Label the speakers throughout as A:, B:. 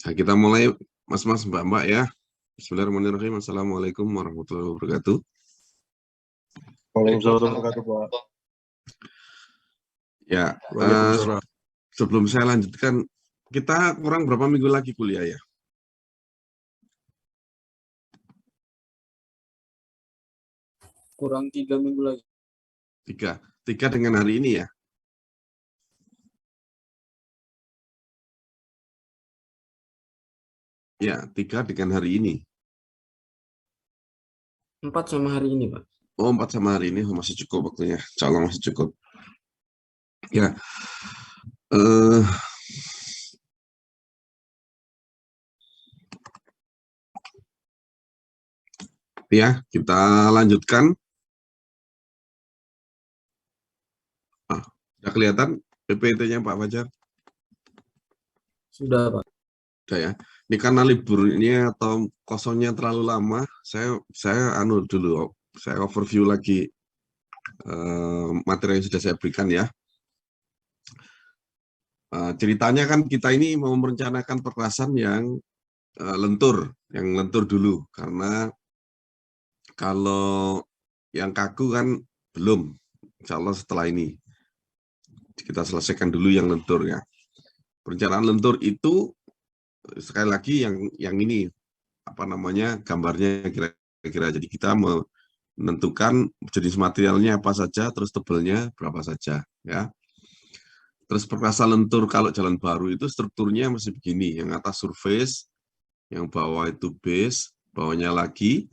A: Nah, kita mulai, Mas-mas, Mbak-mbak ya. Bismillahirrahmanirrahim. Assalamualaikum warahmatullahi wabarakatuh.
B: Waalaikumsalam warahmatullahi wabarakatuh, Pak.
A: Ya,
B: Waalaikumsalam.
A: sebelum saya lanjutkan, kita kurang berapa minggu lagi kuliah ya?
C: Kurang 3 minggu lagi.
A: Tiga dengan hari ini ya? Ya, 3 dengan hari ini.
C: 4 sama hari ini, Pak.
A: Oh, 4 sama hari ini masih cukup waktunya. Insya Allah masih cukup. Ya, ya kita lanjutkan. Sudah kelihatan PPT-nya Pak Fajar?
C: Sudah, Pak.
A: Sudah ya. Ini karena liburnya atau kosongnya terlalu lama, saya dulu, saya overview lagi materi yang sudah saya berikan ya. Ceritanya kan kita ini mau merencanakan perkerasan yang lentur dulu, karena kalau yang kaku kan belum, insya Allah setelah ini kita selesaikan dulu yang lentur ya. Perencanaan lentur itu sekali lagi yang ini apa namanya gambarnya kira-kira, jadi kita menentukan jenis materialnya apa saja, terus tebalnya berapa saja ya. Terus perkerasan lentur kalau jalan baru itu strukturnya masih begini, yang atas surface, yang bawah itu base, bawahnya lagi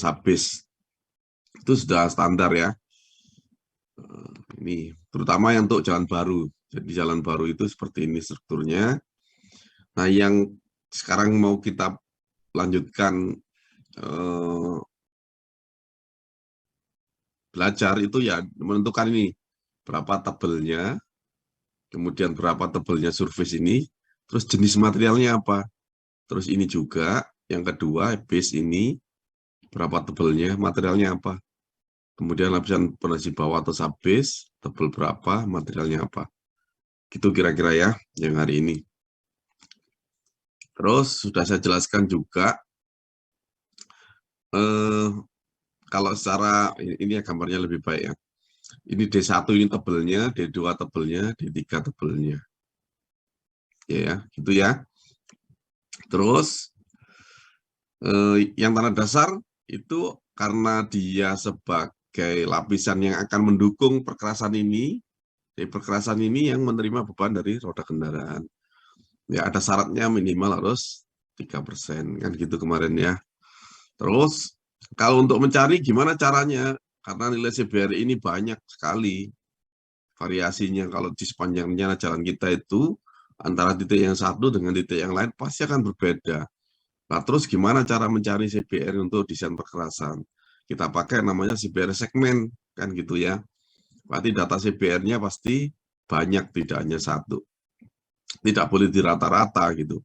A: subbase. Itu sudah standar ya. Ini terutama yang untuk jalan baru. Jadi jalan baru itu seperti ini strukturnya. Nah, yang sekarang mau kita lanjutkan belajar itu ya menentukan ini berapa tebelnya, kemudian berapa tebelnya surface ini, terus jenis materialnya apa. Terus ini juga yang kedua base ini berapa tebelnya, materialnya apa. Kemudian lapisan pondasi bawah atau subbase tebel berapa, materialnya apa. Gitu kira-kira ya yang hari ini. Terus sudah saya jelaskan juga kalau secara ini ya gambarnya lebih baik ya. Ini D1 ini tebelnya, D2 tebelnya, D3 tebelnya. Ya, gitu ya. Terus yang tanah dasar itu karena dia sebagai lapisan yang akan mendukung perkerasan ini, jadi perkerasan ini yang menerima beban dari roda kendaraan. Ya, ada syaratnya minimal harus 3%, kan gitu kemarin ya. Terus, kalau untuk mencari gimana caranya? Karena nilai CBR ini banyak sekali variasinya. Kalau di sepanjangnya jalan kita itu, antara titik yang satu dengan titik yang lain pasti akan berbeda. Nah, terus gimana cara mencari CBR untuk desain perkerasan? Kita pakai namanya CBR segmen, kan gitu ya. Berarti data CBR-nya pasti banyak, tidak hanya satu. Tidak boleh di rata-rata gitu.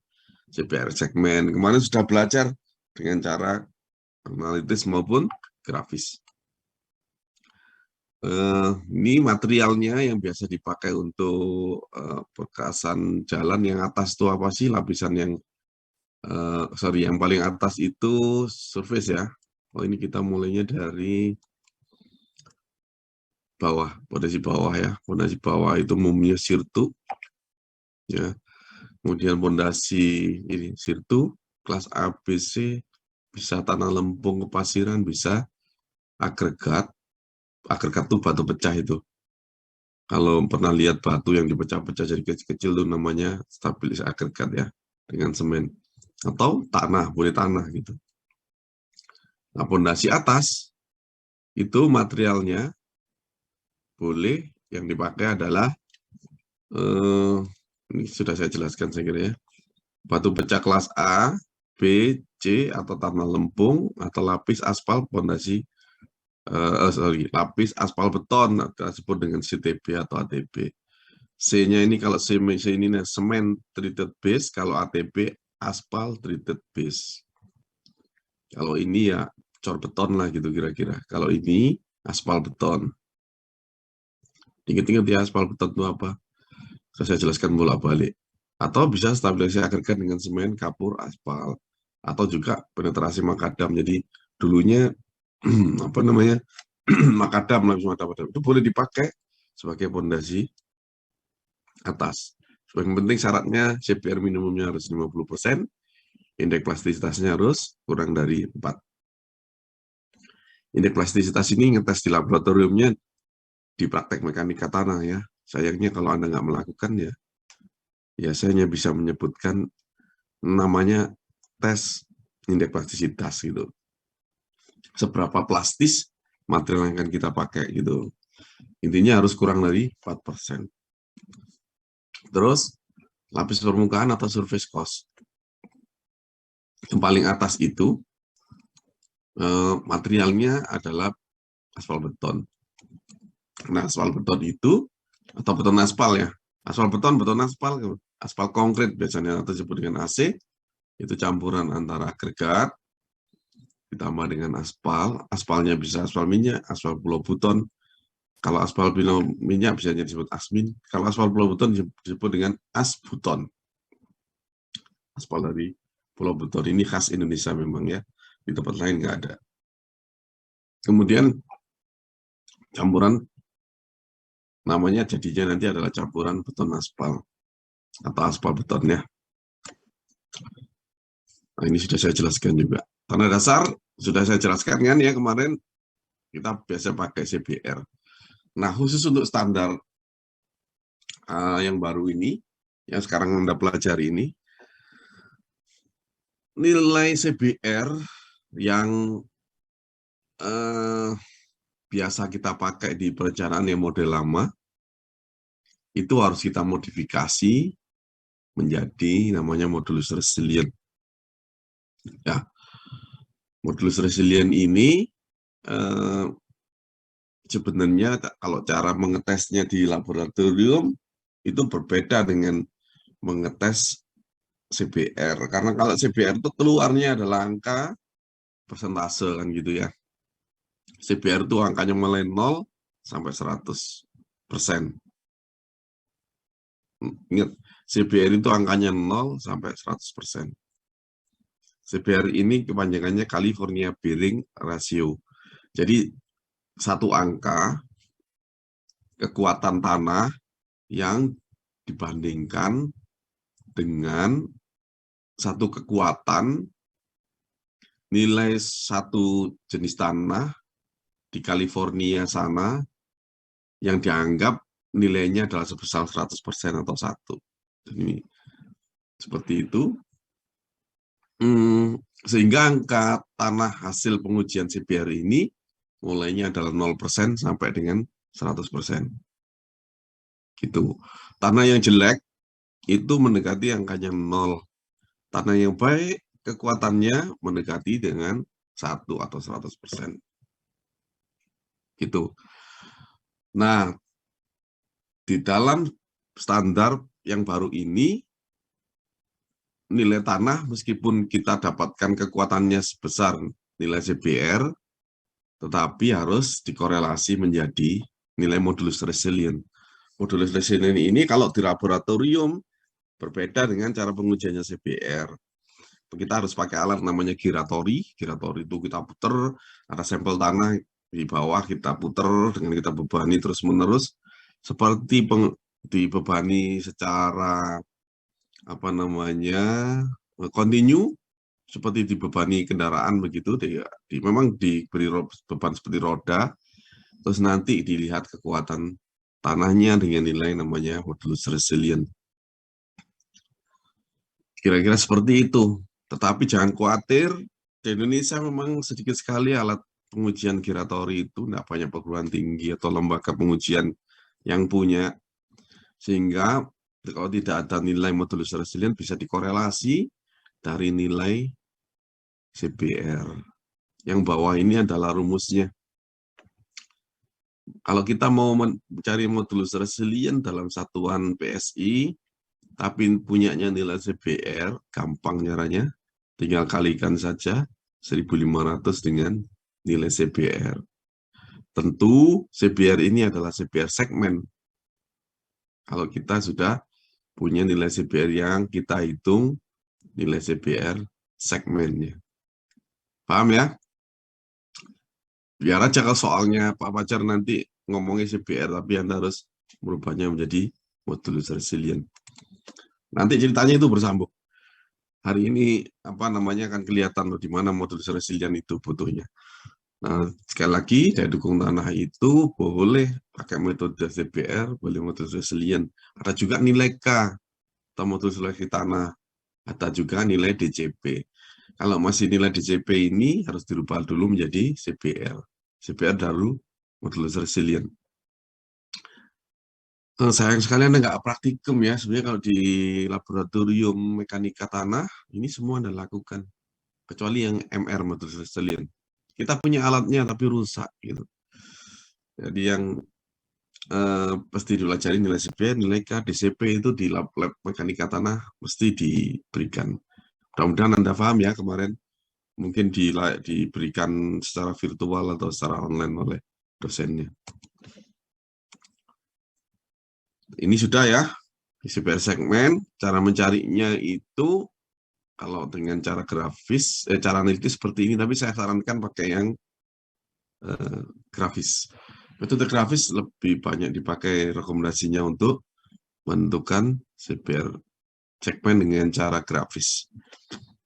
A: CBR segmen. Kemarin sudah belajar dengan cara analitis maupun grafis. Ini materialnya yang biasa dipakai untuk perkerasan jalan. Yang atas itu apa sih? Lapisan yang yang paling atas itu surface ya. Oh, ini kita mulainya dari bawah, pondasi bawah ya. Pondasi bawah itu umumnya sirtu ya. Kemudian pondasi ini sirtu kelas A, B, C, bisa tanah lempung kepasiran, bisa agregat. Agregat itu batu pecah itu. Kalau pernah lihat batu yang dipecah-pecah jadi kecil-kecil itu namanya stabilis agregat ya, dengan semen. Atau tanah, boleh tanah gitu. Nah, pondasi atas itu materialnya boleh yang dipakai adalah ini sudah saya jelaskan saya kira ya. Batu pecah kelas A, B, C atau tanah lempung atau lapis aspal pondasi lapis aspal beton kita sebut dengan CTB atau ATB. C-nya ini kalau C ini semen treated base, kalau ATB aspal treated base. Kalau ini ya cor beton lah gitu kira-kira. Kalau ini aspal beton. Ingat-ingat ya aspal beton itu apa? Saya jelaskan bolak-balik. Atau bisa stabilisasi agregat dengan semen, kapur, aspal, atau juga penetrasi makadam. Jadi dulunya apa namanya makadam, lapis makadam itu boleh dipakai sebagai fondasi atas. Yang penting syaratnya CPR minimumnya harus 50%, indeks plastisitasnya harus kurang dari 4. Indeks plastisitas ini ngetes di laboratoriumnya di praktek mekanika tanah ya. Sayangnya kalau Anda nggak melakukan ya saya hanya bisa menyebutkan namanya tes indeks plastisitas gitu. Seberapa plastis material yang akan kita pakai gitu. Intinya harus kurang dari 4%. Terus lapis permukaan atau surface cost. Yang paling atas itu materialnya adalah aspal beton. Nah, aspal beton itu atau beton aspal ya. Aspal beton, beton aspal, aspal konkret biasanya atau disebut dengan AC, itu campuran antara agregat ditambah dengan aspal. Aspalnya bisa aspal minyak, aspal pulau buton. Kalau aspal pulau minyak bisa disebut asmin. Kalau aspal pulau buton disebut dengan asbuton. Aspal dari Pulau Buton ini khas Indonesia memang ya, di tempat lain nggak ada. Kemudian campuran namanya jadinya nanti adalah campuran beton aspal atau aspal beton ya. Nah, ini sudah saya jelaskan juga. Tanah dasar sudah saya jelaskan kan ya kemarin, kita biasa pakai CBR. Nah, khusus untuk standar yang baru ini, yang sekarang Anda pelajari ini, nilai CBR yang biasa kita pakai di perencanaan yang model lama, itu harus kita modifikasi menjadi namanya modulus resilient. Ya, modulus resilient ini sebenarnya kalau cara mengetesnya di laboratorium itu berbeda dengan mengetes CBR. Karena kalau CBR itu keluarnya adalah angka persentase kan gitu ya. CBR itu angkanya mulai 0 sampai 100%. Ingat, CBR itu angkanya 0 sampai 100%. CBR ini kepanjangannya California Bearing Ratio. Jadi satu angka kekuatan tanah yang dibandingkan dengan satu kekuatan nilai satu jenis tanah di California sana yang dianggap nilainya adalah sebesar 100% atau 1. Jadi seperti itu. Sehingga angka tanah hasil pengujian CBR ini mulainya adalah 0% sampai dengan 100%. Gitu. Tanah yang jelek itu mendekati angkanya 0. Tanah yang baik kekuatannya mendekati dengan 1 atau 100%. Gitu. Nah, di dalam standar yang baru ini, nilai tanah meskipun kita dapatkan kekuatannya sebesar nilai CBR, tetapi harus dikorelasi menjadi nilai modulus resilient. Modulus resilient ini kalau di laboratorium berbeda dengan cara pengujiannya CBR. Kita harus pakai alat namanya giratori. Giratori itu kita putar, ada sampel tanah di bawah kita putar dengan kita bebani terus-menerus, seperti dibebani secara continue, seperti dibebani kendaraan begitu. Memang diberi beban seperti roda, terus nanti dilihat kekuatan tanahnya dengan nilai namanya modulus resilient. Kira-kira seperti itu. Tetapi jangan khawatir, di Indonesia memang sedikit sekali alat pengujian giratori itu, tidak banyak perguruan tinggi atau lembaga pengujian yang punya. Sehingga kalau tidak ada nilai modulus resilient bisa dikorelasi dari nilai CBR. Yang bawah ini adalah rumusnya. Kalau kita mau mencari modulus resilient dalam satuan PSI, tapi punyanya nilai CBR, gampang caranya. Tinggal kalikan saja 1.500 dengan nilai CBR. Tentu CBR ini adalah CBR segmen. Kalau kita sudah punya nilai CBR yang kita hitung nilai CBR segmennya. Paham ya? Biar aja kalau soalnya Pak Fajar nanti ngomongnya CBR, tapi Anda harus merubahnya menjadi modulus resilient. Nanti ceritanya itu bersambung. Hari ini akan kelihatan di mana modulus resilient itu butuhnya. Nah, sekali lagi, daya dukung tanah itu boleh pakai metode CBR, boleh modulus resilient. Ada juga nilai K atau modulus seleksi tanah. Ada juga nilai DCP. Kalau masih nilai DCP ini harus dirubah dulu menjadi CBR. CBR baru modulus resilient. Sayang sekali Anda nggak praktikum ya. Sebenarnya kalau di laboratorium mekanika tanah, ini semua Anda lakukan. Kecuali yang MR, modulus resilient. Kita punya alatnya tapi rusak. Gitu. Jadi yang pasti dipelajari nilai CBR, nilai K, DCP itu di lab mekanika tanah mesti diberikan. Mudah-mudahan Anda paham ya kemarin. Mungkin diberikan secara virtual atau secara online oleh dosennya. Ini sudah ya, CBR segmen, cara mencarinya itu kalau dengan cara grafis, cara analitis seperti ini, tapi saya sarankan pakai yang grafis. Metode grafis lebih banyak dipakai rekomendasinya untuk menentukan CBR segmen dengan cara grafis.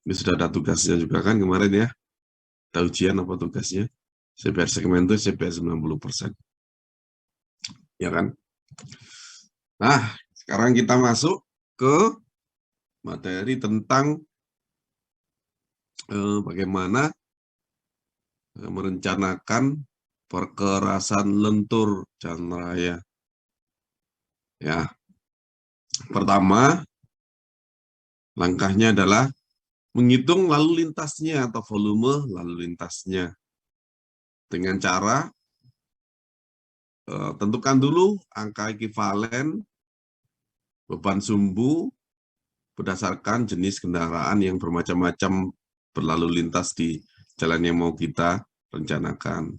A: Ini sudah ada tugasnya juga kan kemarin ya, ada ujian apa tugasnya? CBR segmen itu CBR 90%. Ya kan? Nah, sekarang kita masuk ke materi tentang bagaimana merencanakan perkerasan lentur jalan raya. Ya, pertama, langkahnya adalah menghitung lalu lintasnya atau volume lalu lintasnya. Dengan cara tentukan dulu angka ekivalen beban sumbu berdasarkan jenis kendaraan yang bermacam-macam berlalu lintas di jalan yang mau kita rencanakan.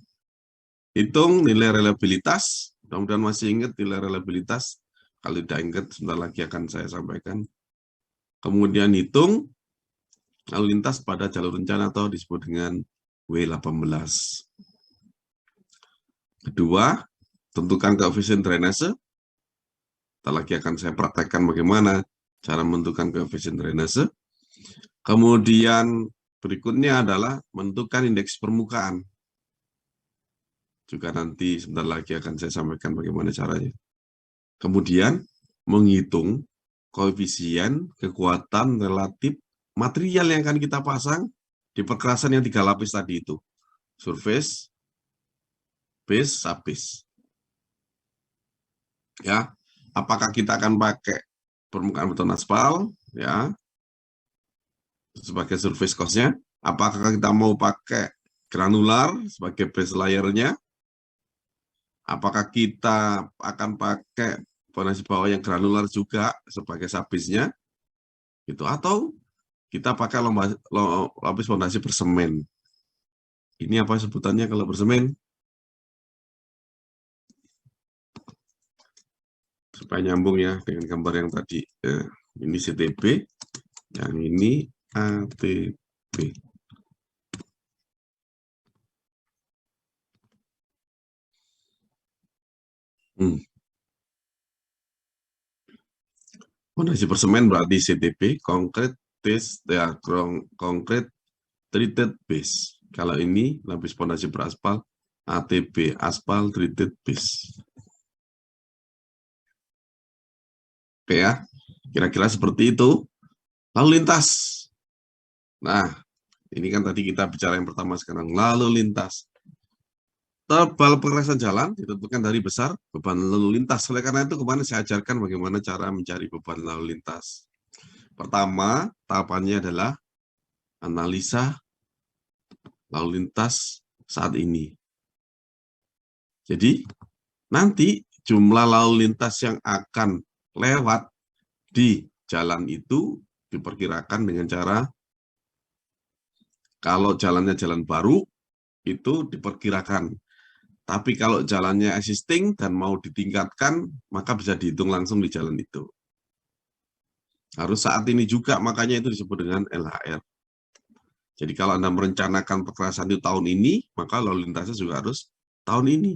A: Hitung nilai reliabilitas, mudah-mudahan masih ingat nilai reliabilitas. Kalau tidak ingat, sebentar lagi akan saya sampaikan. Kemudian hitung lalu lintas pada jalur rencana atau disebut dengan W18. Kedua, tentukan koefisien drainase. Sebentar lagi akan saya praktekkan bagaimana cara menentukan koefisien drainase. Kemudian berikutnya adalah menentukan indeks permukaan. Juga nanti sebentar lagi akan saya sampaikan bagaimana caranya. Kemudian menghitung koefisien kekuatan relatif material yang akan kita pasang di perkerasan yang 3 lapis tadi itu. Surface, base, subbase. Ya, apakah kita akan pakai permukaan beton aspal ya sebagai surface cost-nya? Apakah kita mau pakai granular sebagai base layer-nya? Apakah kita akan pakai fondasi bawah yang granular juga sebagai subbase-nya? Gitu. Atau kita pakai lapis fondasi bersemen. Ini apa sebutannya kalau bersemen? Supaya nyambung ya dengan gambar yang tadi. Ini CTB, yang ini ATB. Fondasi bersemen berarti CTB, concrete treated base. Kalau ini lapis fondasi beraspal, ATB, aspal treated base. Oke ya, kira-kira seperti itu. Lalu lintas. Nah, ini kan tadi kita bicara yang pertama sekarang, lalu lintas. Tebal perkerasan jalan ditentukan dari besar beban lalu lintas. Oleh karena itu kemarin saya ajarkan bagaimana cara mencari beban lalu lintas. Pertama, tahapannya adalah analisa lalu lintas saat ini. Jadi, nanti jumlah lalu lintas yang akan lewat di jalan itu diperkirakan dengan cara, kalau jalannya jalan baru, itu diperkirakan. Tapi kalau jalannya existing dan mau ditingkatkan, maka bisa dihitung langsung di jalan itu. Harus saat ini juga, makanya itu disebut dengan LHR. Jadi kalau Anda merencanakan perkerasan itu tahun ini, maka lalu lintasnya juga harus tahun ini.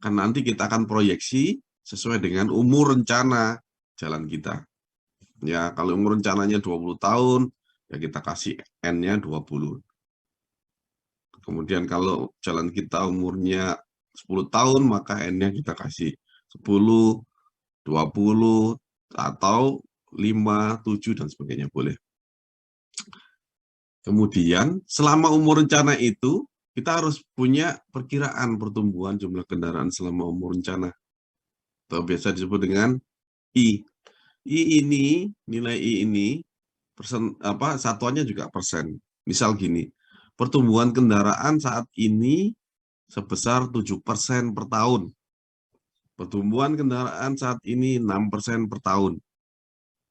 A: Karena nanti kita akan proyeksi sesuai dengan umur rencana jalan kita. Ya, kalau umur rencananya 20 tahun, ya kita kasih N-nya 20. Kemudian kalau jalan kita umurnya 10 tahun, maka N-nya kita kasih 10, 20, atau 5, 7, dan sebagainya boleh. Kemudian, selama umur rencana itu, kita harus punya perkiraan pertumbuhan jumlah kendaraan selama umur rencana. Atau biasa disebut dengan I. I ini, nilai I ini, satuannya juga persen. Misal gini, pertumbuhan kendaraan saat ini sebesar 7% per tahun. Pertumbuhan kendaraan saat ini 6% per tahun.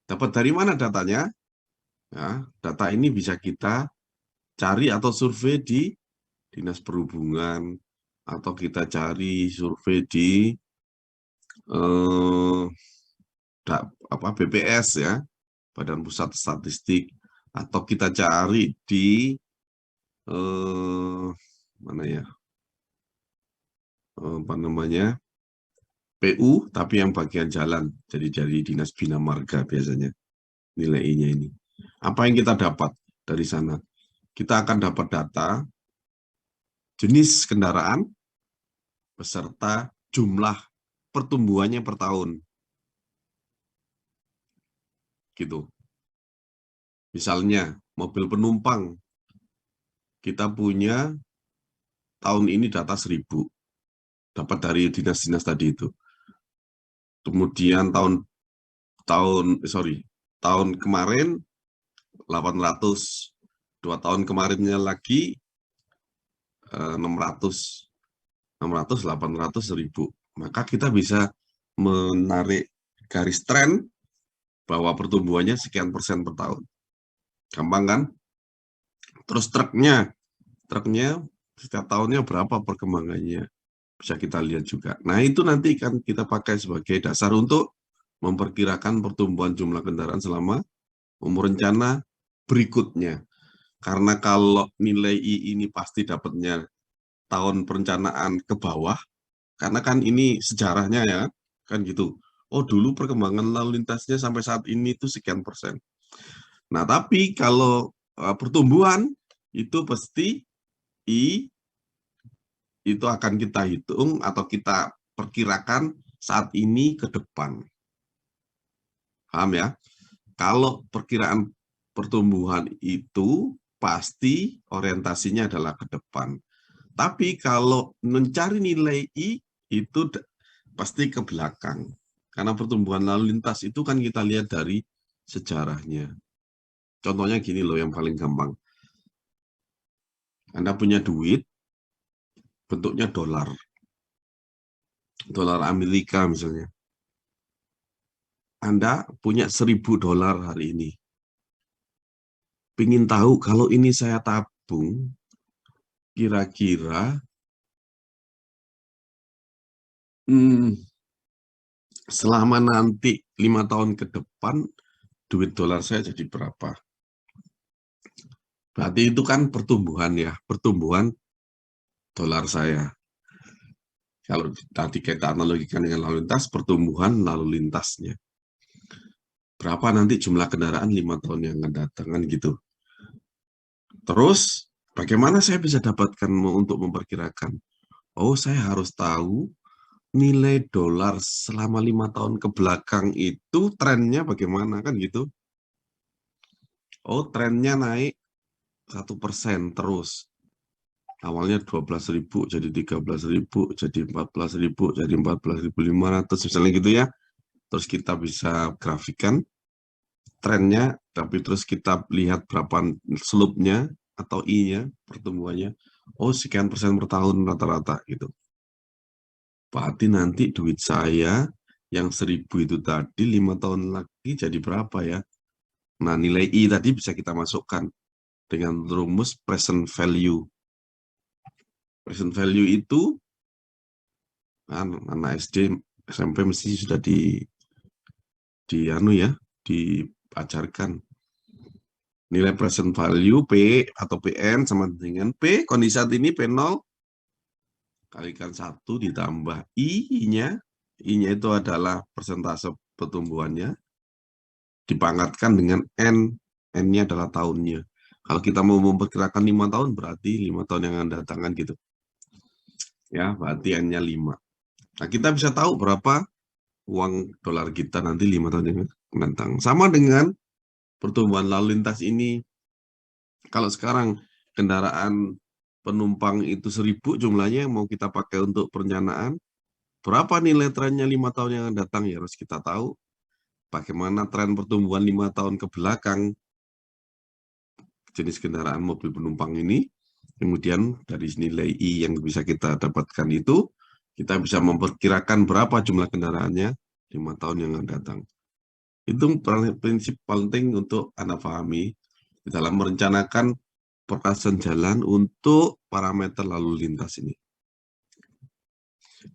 A: Dapat dari mana datanya? Ya, data ini bisa kita cari atau survei di Dinas Perhubungan, atau kita cari survei di BPS ya, Badan Pusat Statistik, atau kita cari di mana ya, apa namanya, PU, tapi yang bagian jalan, jadi dari Dinas Bina Marga biasanya nilai I-nya ini. Apa yang kita dapat dari sana? Kita akan dapat data jenis kendaraan beserta jumlah pertumbuhannya per tahun. Gitu. Misalnya, mobil penumpang, kita punya tahun ini data 1000, dapat dari dinas-dinas tadi itu. Kemudian tahun kemarin 800, 2 tahun kemarinnya lagi 600, 800, 1000. Maka kita bisa menarik garis tren bahwa pertumbuhannya sekian persen per tahun. Gampang kan? Terus truknya setiap tahunnya berapa perkembangannya, bisa kita lihat juga. Nah, itu nanti kan kita pakai sebagai dasar untuk memperkirakan pertumbuhan jumlah kendaraan selama umur rencana berikutnya. Karena kalau nilai I ini pasti dapatnya tahun perencanaan ke bawah, karena kan ini sejarahnya ya, kan gitu. Oh, dulu perkembangan lalu lintasnya sampai saat ini itu sekian persen. Nah, tapi kalau pertumbuhan itu pasti I itu akan kita hitung atau kita perkirakan saat ini ke depan. Paham ya? Kalau perkiraan pertumbuhan itu pasti orientasinya adalah ke depan. Tapi kalau mencari nilai I itu pasti ke belakang. Karena pertumbuhan lalu lintas itu kan kita lihat dari sejarahnya. Contohnya gini loh yang paling gampang. Anda punya duit, bentuknya dolar. Dolar Amerika misalnya. Anda punya 1000 dolar hari ini. Pingin tahu kalau ini saya tabung, kira-kira selama nanti 5 tahun ke depan, duit dolar saya jadi berapa? Berarti itu kan pertumbuhan ya, pertumbuhan dolar saya. Kalau tadi kita analogikan dengan lalu lintas, pertumbuhan lalu lintasnya. Berapa nanti jumlah kendaraan 5 tahun yang akan datang, kan gitu. Terus, bagaimana saya bisa dapatkan untuk memperkirakan? Oh, saya harus tahu nilai dolar selama 5 tahun ke belakang itu trennya bagaimana, kan gitu. Oh, trennya naik 1% terus. Awalnya 12.000 jadi 13.000 jadi 14.000 jadi 14.500 misalnya gitu ya. Terus kita bisa grafikan trennya, tapi terus kita lihat berapa slope-nya atau I-nya, pertumbuhannya. Oh, sekian persen per tahun rata-rata gitu. Berarti nanti duit saya yang 1000 itu tadi 5 tahun lagi jadi berapa ya? Nah, nilai I tadi bisa kita masukkan dengan rumus present value. Present value itu anak SD, SMP mesti sudah ajarkan. Nilai present value P atau PN sama dengan P, kondisi saat ini P0 kalikan 1 ditambah I-nya. I-nya itu adalah persentase pertumbuhannya, dipangkatkan dengan N. N-nya adalah tahunnya. Kalau kita mau memperkirakan 5 tahun, berarti 5 tahun yang akan datang kan gitu. Ya, berarti N-nya 5. Nah, kita bisa tahu berapa uang dolar kita nanti 5 tahun yang akan datang. Sama dengan pertumbuhan lalu lintas ini. Kalau sekarang kendaraan penumpang itu 1.000 jumlahnya yang mau kita pakai untuk perencanaan, berapa nilai trennya 5 tahun yang akan datang, ya harus kita tahu bagaimana tren pertumbuhan 5 tahun ke belakang jenis kendaraan mobil penumpang ini. Kemudian dari nilai I yang bisa kita dapatkan itu, kita bisa memperkirakan berapa jumlah kendaraannya 5 tahun yang akan datang. Itu prinsip penting untuk Anda pahami dalam merencanakan perkerasan jalan untuk parameter lalu lintas ini.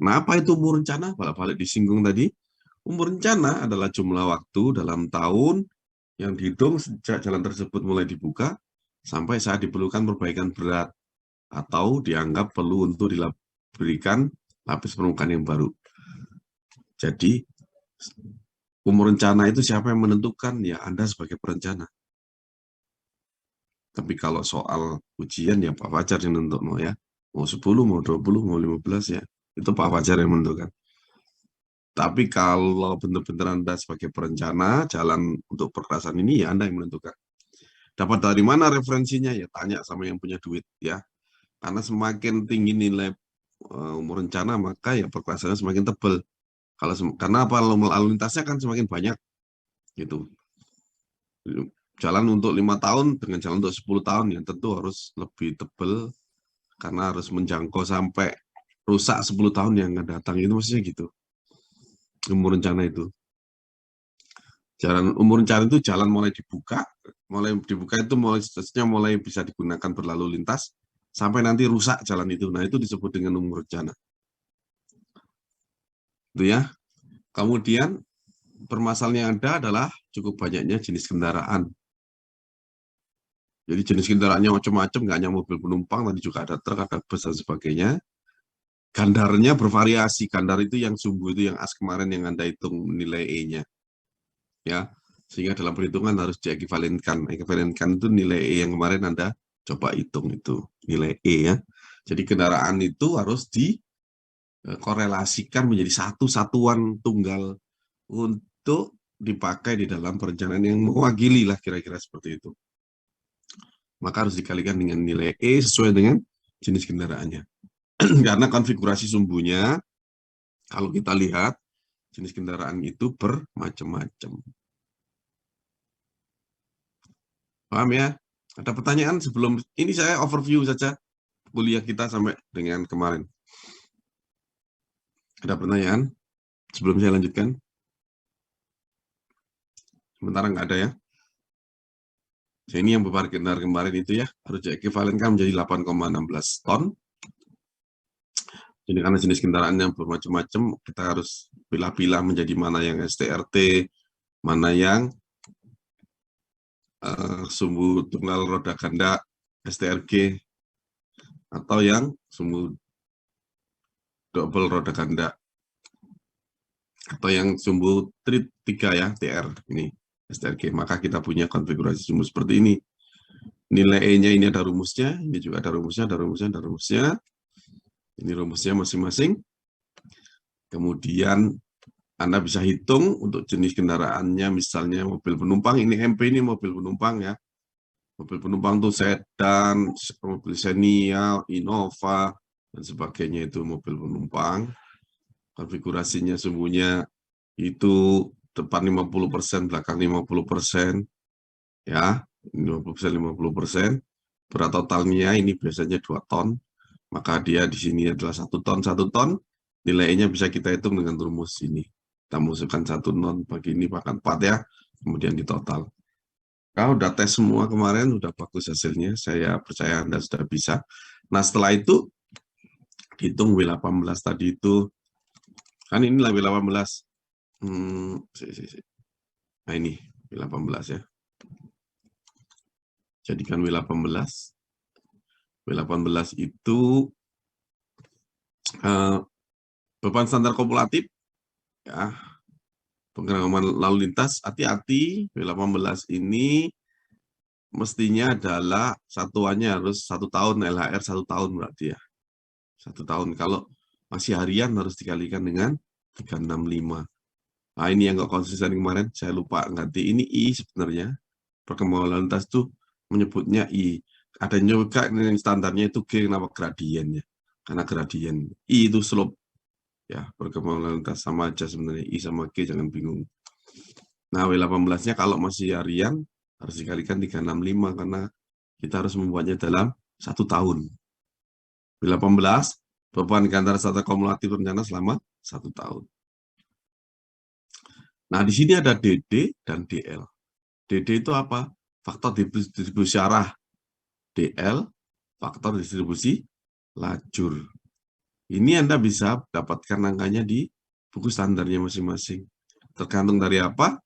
A: Nah, apa itu umur rencana? Balik disinggung tadi. Umur rencana adalah jumlah waktu dalam tahun yang dihitung sejak jalan tersebut mulai dibuka sampai saat diperlukan perbaikan berat atau dianggap perlu untuk diberikan lapis permukaan yang baru. Jadi, umur rencana itu siapa yang menentukan? Ya, Anda sebagai perencana. Tapi kalau soal ujian, ya Pak Fajar yang menentukan, ya. Mau 10, mau 20, mau 15, ya. Itu Pak Fajar yang menentukan. Tapi kalau benar-benar Anda sebagai perencana, jalan untuk perkerasan ini, ya Anda yang menentukan. Dapat dari mana referensinya? Ya tanya sama yang punya duit, ya. Karena semakin tinggi nilai umur rencana, maka ya perkerasannya semakin tebal. Karena apa, lalu lintasnya kan semakin banyak gitu. Jalan untuk 5 tahun dengan jalan untuk 10 tahun ya tentu harus lebih tebal karena harus menjangkau sampai rusak 10 tahun yang akan datang, itu maksudnya gitu. Umur rencana itu. Umur rencana itu jalan mulai dibuka itu mulai bisa digunakan berlalu lintas sampai nanti rusak jalan itu. Nah, itu disebut dengan umur rencana. Itu ya. Kemudian permasalahan yang ada adalah cukup banyaknya jenis kendaraan. Jadi jenis kendaraannya macam-macam, nggak hanya mobil penumpang, tadi juga ada truk, ada bus, dan sebagainya. Gandarnya bervariasi. Gandar itu yang sumbu itu yang as kemarin yang Anda hitung nilai E-nya. Ya, sehingga dalam perhitungan harus diekivalenkan. Ekivalenkan itu nilai E yang kemarin Anda coba hitung itu, nilai E ya. Jadi kendaraan itu harus dikorelasikan menjadi satu satuan tunggal untuk dipakai di dalam perencanaan yang mewakili lah kira-kira seperti itu. Maka harus dikalikan dengan nilai E sesuai dengan jenis kendaraannya. Karena konfigurasi sumbunya, kalau kita lihat, jenis kendaraan itu bermacam-macam. Paham ya? Ada pertanyaan sebelum ini? Saya overview saja kuliah kita sampai dengan kemarin. Ada pertanyaan sebelum saya lanjutkan? Sementara nggak ada ya. Jadi ini yang beban kemarin itu ya, harus diekivalenkan menjadi 8,16 ton. Jadi karena jenis kendaraan yang bermacam-macam, kita harus pilah-pilah menjadi mana yang STRT, mana yang sumbu tunggal roda ganda STRG, atau yang sumbu double roda ganda, atau yang sumbu 3 ya, TR ini STRG. Maka kita punya konfigurasi sumbu seperti ini. Nilai E-nya ini ada rumusnya, ini juga ada rumusnya, ada rumusnya, ada rumusnya. Ini rumusnya masing-masing. Kemudian Anda bisa hitung untuk jenis kendaraannya, misalnya mobil penumpang, ini MP ini mobil penumpang ya. Mobil penumpang itu sedan, mobil Xenia, Innova, dan sebagainya itu mobil penumpang. Konfigurasinya sumbunya itu depan 50%, belakang 50%, ya, 50%, 50%. Berat totalnya ini biasanya 2 ton, maka dia di sini adalah 1 ton, 1 ton. Nilainya bisa kita hitung dengan rumus ini. Kita masukkan 1 non bagi ini bahkan 4 ya, kemudian di total. Kalau udah tes semua kemarin, udah bagus hasilnya, saya percaya Anda sudah bisa. Nah, setelah itu, hitung W18 tadi itu, kan inilah W18. Nah ini, W18 ya. Jadikan W18. W18 itu beban standar kumulatif ya. Penggerak lalu lintas, hati-hati, W18 ini mestinya adalah satuannya harus 1 tahun, LHR 1 tahun berarti ya. 1 tahun, kalau masih harian harus dikalikan dengan 365. Nah ini yang nggak konsisten kemarin, saya lupa ganti, ini I sebenarnya. Perkembangan lalu lintas itu menyebutnya I. Ada juga yang standarnya itu G, kenapa gradiennya? Karena gradien. I itu slope. Ya, perkembangan lalu lintas sama aja sebenarnya, I sama G, jangan bingung. Nah, W18-nya kalau masih harian harus dikalikan 365 karena kita harus membuatnya dalam 1 tahun. W18 beban gantar standar kumulatif rencana selama 1 tahun. Nah, di sini ada DD dan DL. DD itu apa? Faktor distribusi arah. DL, faktor distribusi lajur. Ini Anda bisa dapatkan angkanya di buku standarnya masing-masing. Tergantung dari apa?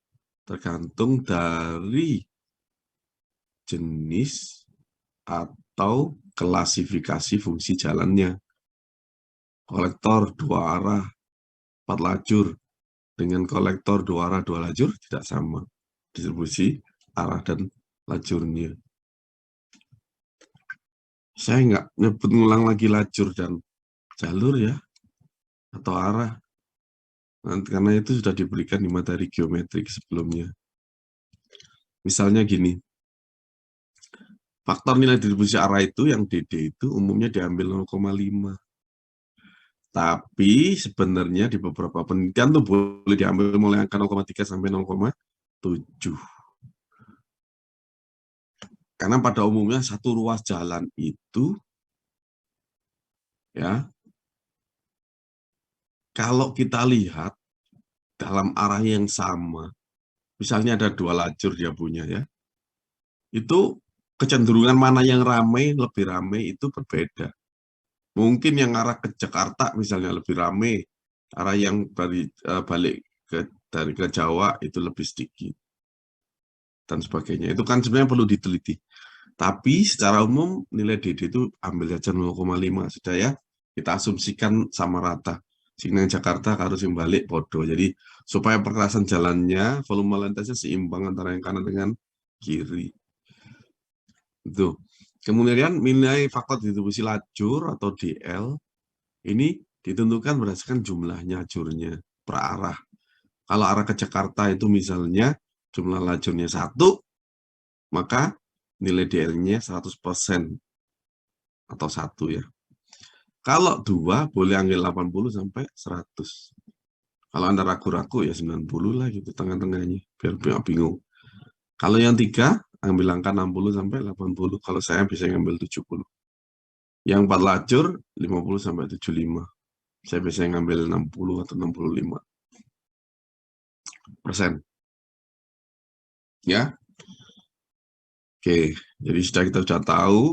A: Tergantung dari jenis atau klasifikasi fungsi jalannya. Kolektor 2 arah, 4 lajur. Dengan kolektor 2 arah, 2 lajur tidak sama. Distribusi arah dan lajurnya. Saya nggak nyebut ngulang lagi lajur dan jalur ya, atau arah. Karena itu sudah diberikan di materi geometrik sebelumnya. Misalnya gini, faktor nilai distribusi arah itu yang DD itu umumnya diambil 0,5. Tapi sebenarnya di beberapa penelitian tuh boleh diambil mulai angka 0,3 sampai 0,7. Karena pada umumnya satu ruas jalan itu ya, kalau kita lihat dalam arah yang sama, misalnya ada 2 lajur dia punya ya, itu kecenderungan mana yang ramai, lebih ramai itu berbeda. Mungkin yang arah ke Jakarta misalnya lebih ramai, arah yang balik dari ke Jawa itu lebih sedikit, dan sebagainya. Itu kan sebenarnya perlu diteliti. Tapi secara umum nilai DD itu ambil saja 0,5 sudah ya. Kita asumsikan sama rata. Sehingga yang Jakarta harus yang balik bodoh. Jadi supaya perkerasan jalannya, volume lintasnya seimbang antara yang kanan dengan kiri. Itu. Kemudian nilai faktor distribusi lajur atau DL ini ditentukan berdasarkan jumlahnya lajurnya per arah. Kalau arah ke Jakarta itu misalnya jumlah lajurnya 1, maka nilai DL-nya 100% atau 1 ya. Kalau 2 boleh ambil 80 sampai 100. Kalau Anda ragu-ragu ya 90 lah gitu tengah-tengahnya biar bingung. Kalau yang 3 ambil angka 60 sampai 80. Kalau saya bisa ngambil 70. Yang 4 lajur 50 sampai 75. Saya bisa ngambil 60 atau 65%. Ya. Oke, jadi kita sudah tahu,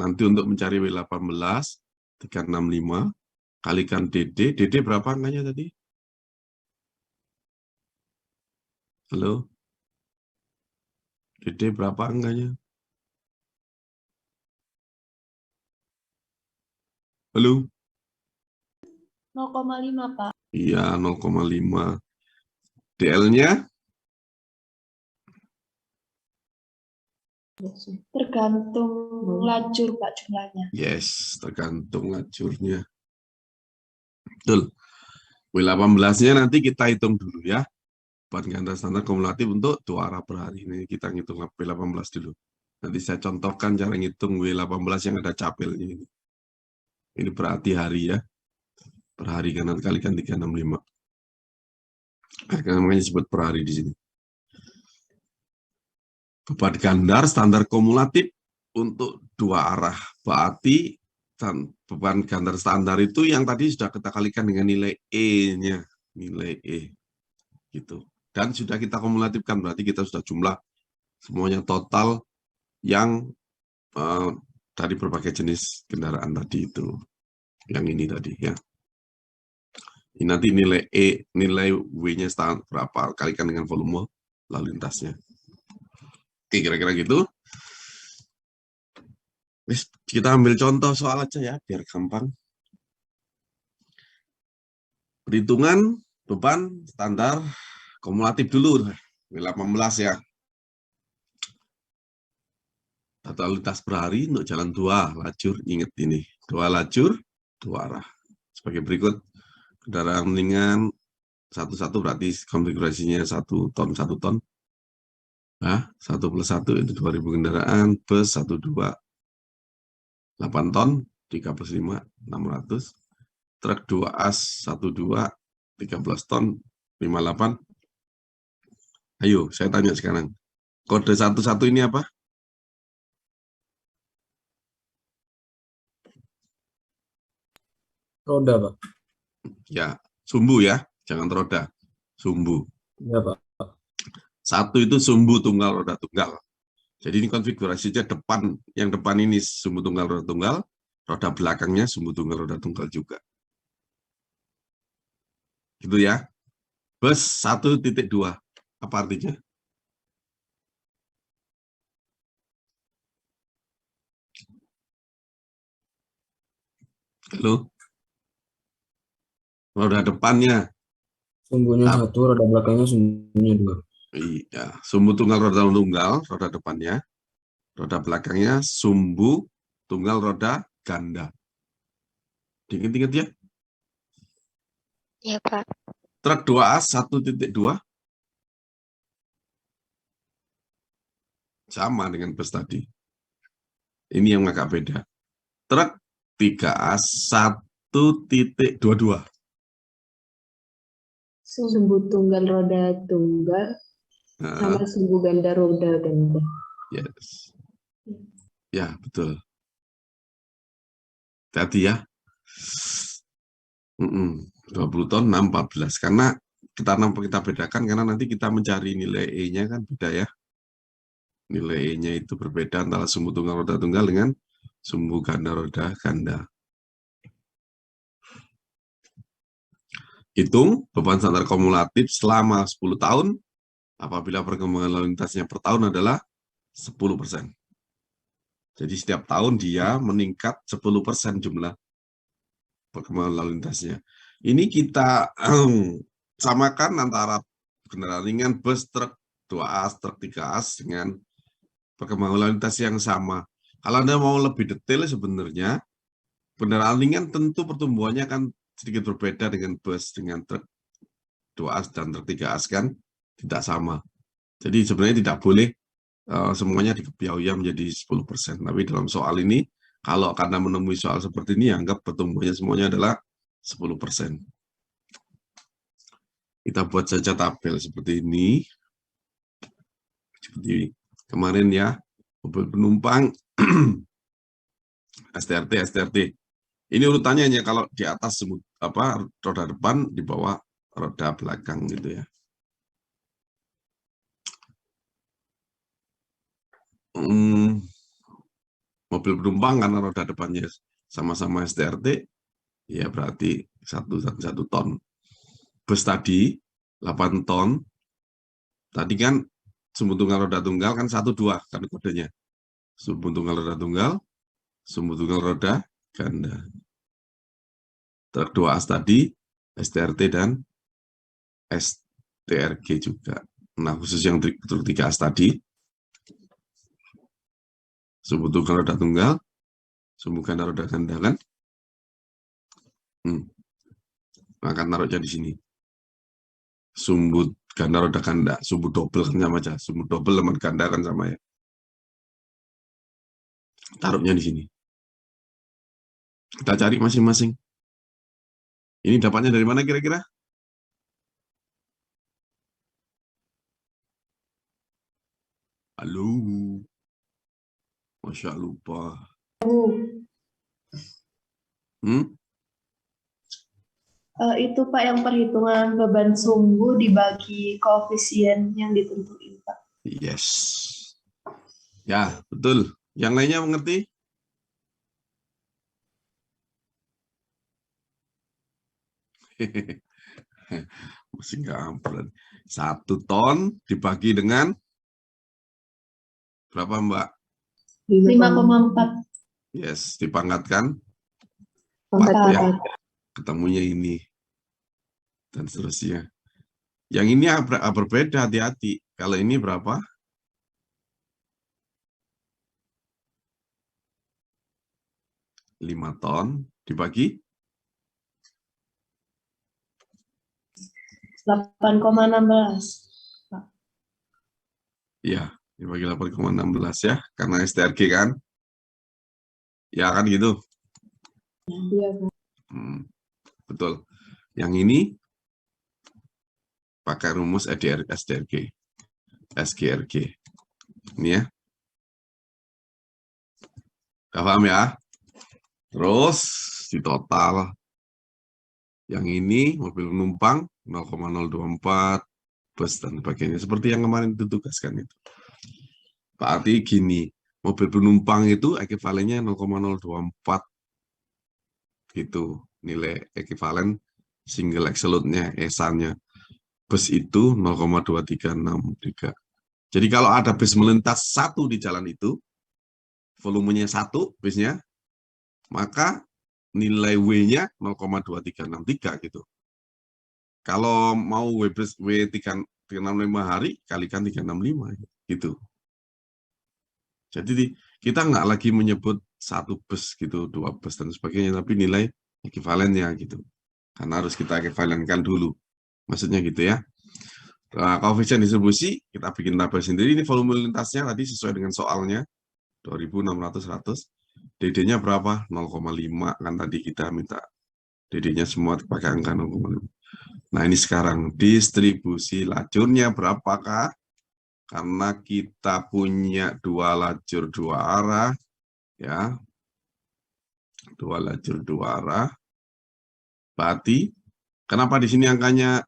A: nanti untuk mencari W18, 365, kalikan DD. DD berapa angkanya tadi? Halo? DD berapa angkanya? Halo?
D: 0,5, Pak.
A: Iya, 0,5. DL-nya?
D: Tergantung lajur, Pak, jumlahnya.
A: Yes, tergantung lajurnya. Betul. W18-nya nanti kita hitung dulu ya. Beban gantar standar kumulatif untuk 2 arah per hari. Ini kita ngitung W18 dulu. Nanti saya contohkan cara ngitung W18 yang ada capelnya ini. Ini berarti hari ya. Per hari kan nanti kalikan 365. Namanya disebut per hari di sini. Beban gantar standar kumulatif untuk 2 arah. Berarti beban gantar standar itu yang tadi sudah kita kalikan dengan nilai E-nya. Nilai E. Gitu. Dan sudah kita kumulatifkan, berarti kita sudah jumlah semuanya total yang dari berbagai jenis kendaraan tadi itu. Yang ini tadi ya. Ini nanti nilai E, nilai W-nya berapa, kalikan dengan volume lalu lintasnya. Oke, kira-kira gitu. Kita ambil contoh soal aja ya, biar gampang. Perhitungan beban standar kumulatif dulu, 18 ya. Data lalu lintas per hari untuk jalan 2 lajur, ingat ini, 2 lajur, 2 arah. Sebagai berikut, kendaraan ringan satu-satu berarti konfigurasinya 1 ton, 1 ton. Nah, 1 plus 1 itu 2000 kendaraan, bus 12, 8 ton, 3 plus 5, 600. Truk 2 as 12, 13 ton, 58. Ayo, saya tanya sekarang. Kode 11 ini apa?
C: Roda, Pak.
A: Ya, sumbu ya, jangan roda. Sumbu.
C: Ya, Pak.
A: 1 itu sumbu tunggal roda tunggal. Jadi ini konfigurasinya depan, yang depan ini sumbu tunggal roda tunggal, roda belakangnya sumbu tunggal roda tunggal juga. Gitu ya. Bus 1.2. Apa artinya? Halo? Roda depannya.
C: Sumbunya 1, roda belakangnya sumbunya 2.
A: Iya, sumbu tunggal roda tunggal, roda depannya. Roda belakangnya sumbu tunggal roda ganda. Diingat-ingat ya.
E: Iya, Pak.
A: Truk 2as 1.2 sama dengan bus tadi. Ini yang agak beda. Truk 3as 1.22.
D: Sumbu tunggal roda tunggal sama sumbu ganda roda ganda.
A: Yes. Ya, betul. Hati ya. 20 ton 6, 14. Karena kita bedakan karena nanti kita mencari nilai E-nya kan beda ya. Nilai E-nya itu berbeda antara sumbu tunggal roda tunggal dengan sumbu ganda roda ganda. Hitung beban standar kumulatif selama 10 tahun apabila perkembangan lalu lintasnya per tahun adalah 10%. Jadi setiap tahun dia meningkat 10% jumlah perkembangan lalu lintasnya. Ini kita samakan antara kendaraan ringan, bus, truk 2as, truk 3as dengan perkembangan lalu lintas yang sama. Kalau Anda mau lebih detail sebenarnya, kendaraan ringan tentu pertumbuhannya akan sedikit berbeda dengan bus, dengan truk 2as dan truk 3as kan tidak sama. Jadi sebenarnya tidak boleh semuanya dikebiayai menjadi 10%. Tapi dalam soal ini, kalau karena menemui soal seperti ini, anggap pertumbuhannya semuanya adalah 10%. Kita buat saja tabel seperti ini. Seperti kemarin ya, mobil penumpang, STRT, STRT. Ini urutannya hanya kalau di atas roda depan, di bawah roda belakang gitu ya. Mobil penumpang karena roda depannya sama-sama STRT, ya berarti 1 ton. Bus tadi 8 ton. Tadi kan sumbu tunggal roda tunggal kan 1-2 kan kodenya. Sumbu tunggal roda tunggal, sumbu tunggal roda ganda. Truk 2as tadi STRT dan STRG juga. Nah, khusus yang truk 3as tadi sumbu tunggal roda tunggal, sumbu ganda roda ganda kan? Akan taruhnya di sini. Sumbu ganda roda ganda, sumbu double kan sama aja. Sumbu double sama ganda kan sama ya. Taruhnya di sini. Kita cari masing-masing. Ini dapatnya dari mana kira-kira? Halo. Masya lupa.
D: Itu Pak yang perhitungan beban sumbu dibagi koefisien yang ditentuin Pak.
A: Yes. Ya, betul. Yang lainnya mengerti? Masih nggak ampuh. 1 ton dibagi dengan berapa, Mbak?
D: 5,4.
A: Yes, dipangkatkan 4
D: Empat.
A: ya. Ketemunya ini. Dan seterusnya. Yang ini berbeda, hati-hati. Kalau ini berapa? 5 ton dibagi
D: 8,16.
A: ya, dibagi 8,16 ya, karena STRG kan? Ya kan gitu.
D: Iya, Pak.
A: Betul. Yang ini pakai rumus SDRG, SGRG. Ini ya. Gak paham ya? Terus di total yang ini mobil penumpang 0,024 bus dan sebagainya, seperti yang kemarin ditugaskan itu. Berarti gini, mobil penumpang itu ekuivalennya 0,024 itu nilai ekuivalen single axle-nya, ESA-nya. Bus itu 0,2363. Jadi kalau ada bus melintas 1 di jalan itu, volumenya 1 busnya, maka nilai W-nya 0,2363 gitu. Kalau mau W365 hari, kalikan 365 gitu. Jadi kita nggak lagi menyebut 1 bus gitu, 2 bus dan sebagainya, tapi nilai ekuivalennya gitu. Karena harus kita ekuivalenkan dulu. Maksudnya gitu ya. Nah, koefisien distribusi, kita bikin tabel sendiri. Ini volume lintasnya tadi sesuai dengan soalnya. 2.600, 100. DD-nya berapa? 0,5 kan tadi kita minta. DD-nya semua pakai angka 0,5. Nah, ini sekarang distribusi lajurnya berapakah? Karena kita punya 2 lajur 2 arah, ya. 2 lajur 2 arah. Berarti, kenapa di sini angkanya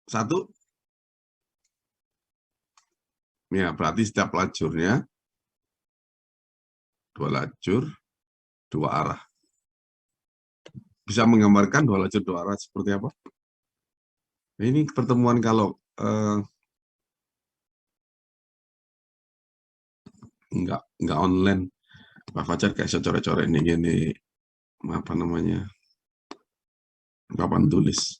A: 1? Ya, berarti setiap lajurnya 2 lajur 2 arah. Bisa menggambarkan 2 lajur 2 arah seperti apa? Nah, ini pertemuan kalau nggak online, Pak Fajar kayak coret-coret ini apa namanya, papan tulis.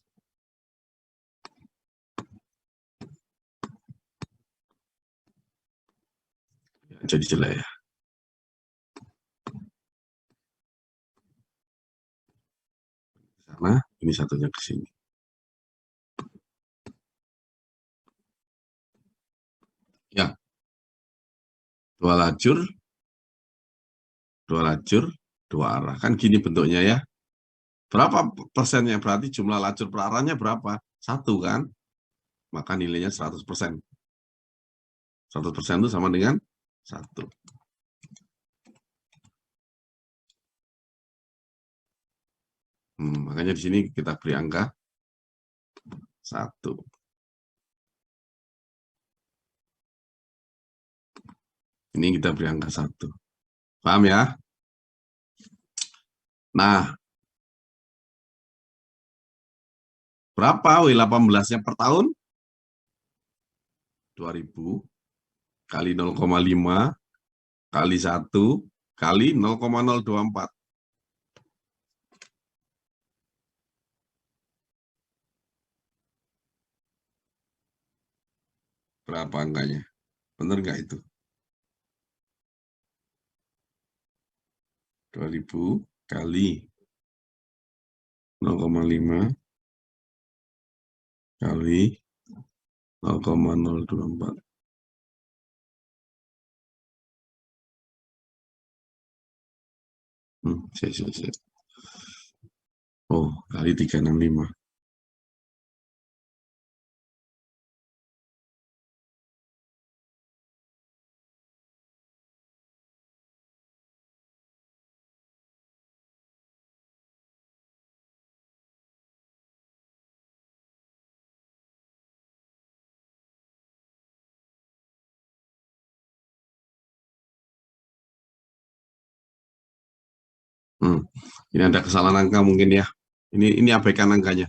A: Jadi jelek ya. Sana, ini satunya ke sini. Ya, 2 lajur, 2 lajur, 2 arah. Kan gini bentuknya ya. Berapa persennya? Berarti jumlah lajur per arahnya berapa? 1 kan? Maka nilainya 100%. 100% itu sama dengan 1. Makanya di sini kita beri angka 1. Ini kita beri angka 1. Paham ya? Nah, berapa W18-nya per tahun? 2000 kali 0,5 kali 1 kali 0,024. Berapa angkanya? Benar nggak itu? 2000 kali 0,5 kali 0,024. Oh, kali 365. Ini ada kesalahan angka mungkin ya. Ini abaikan angkanya.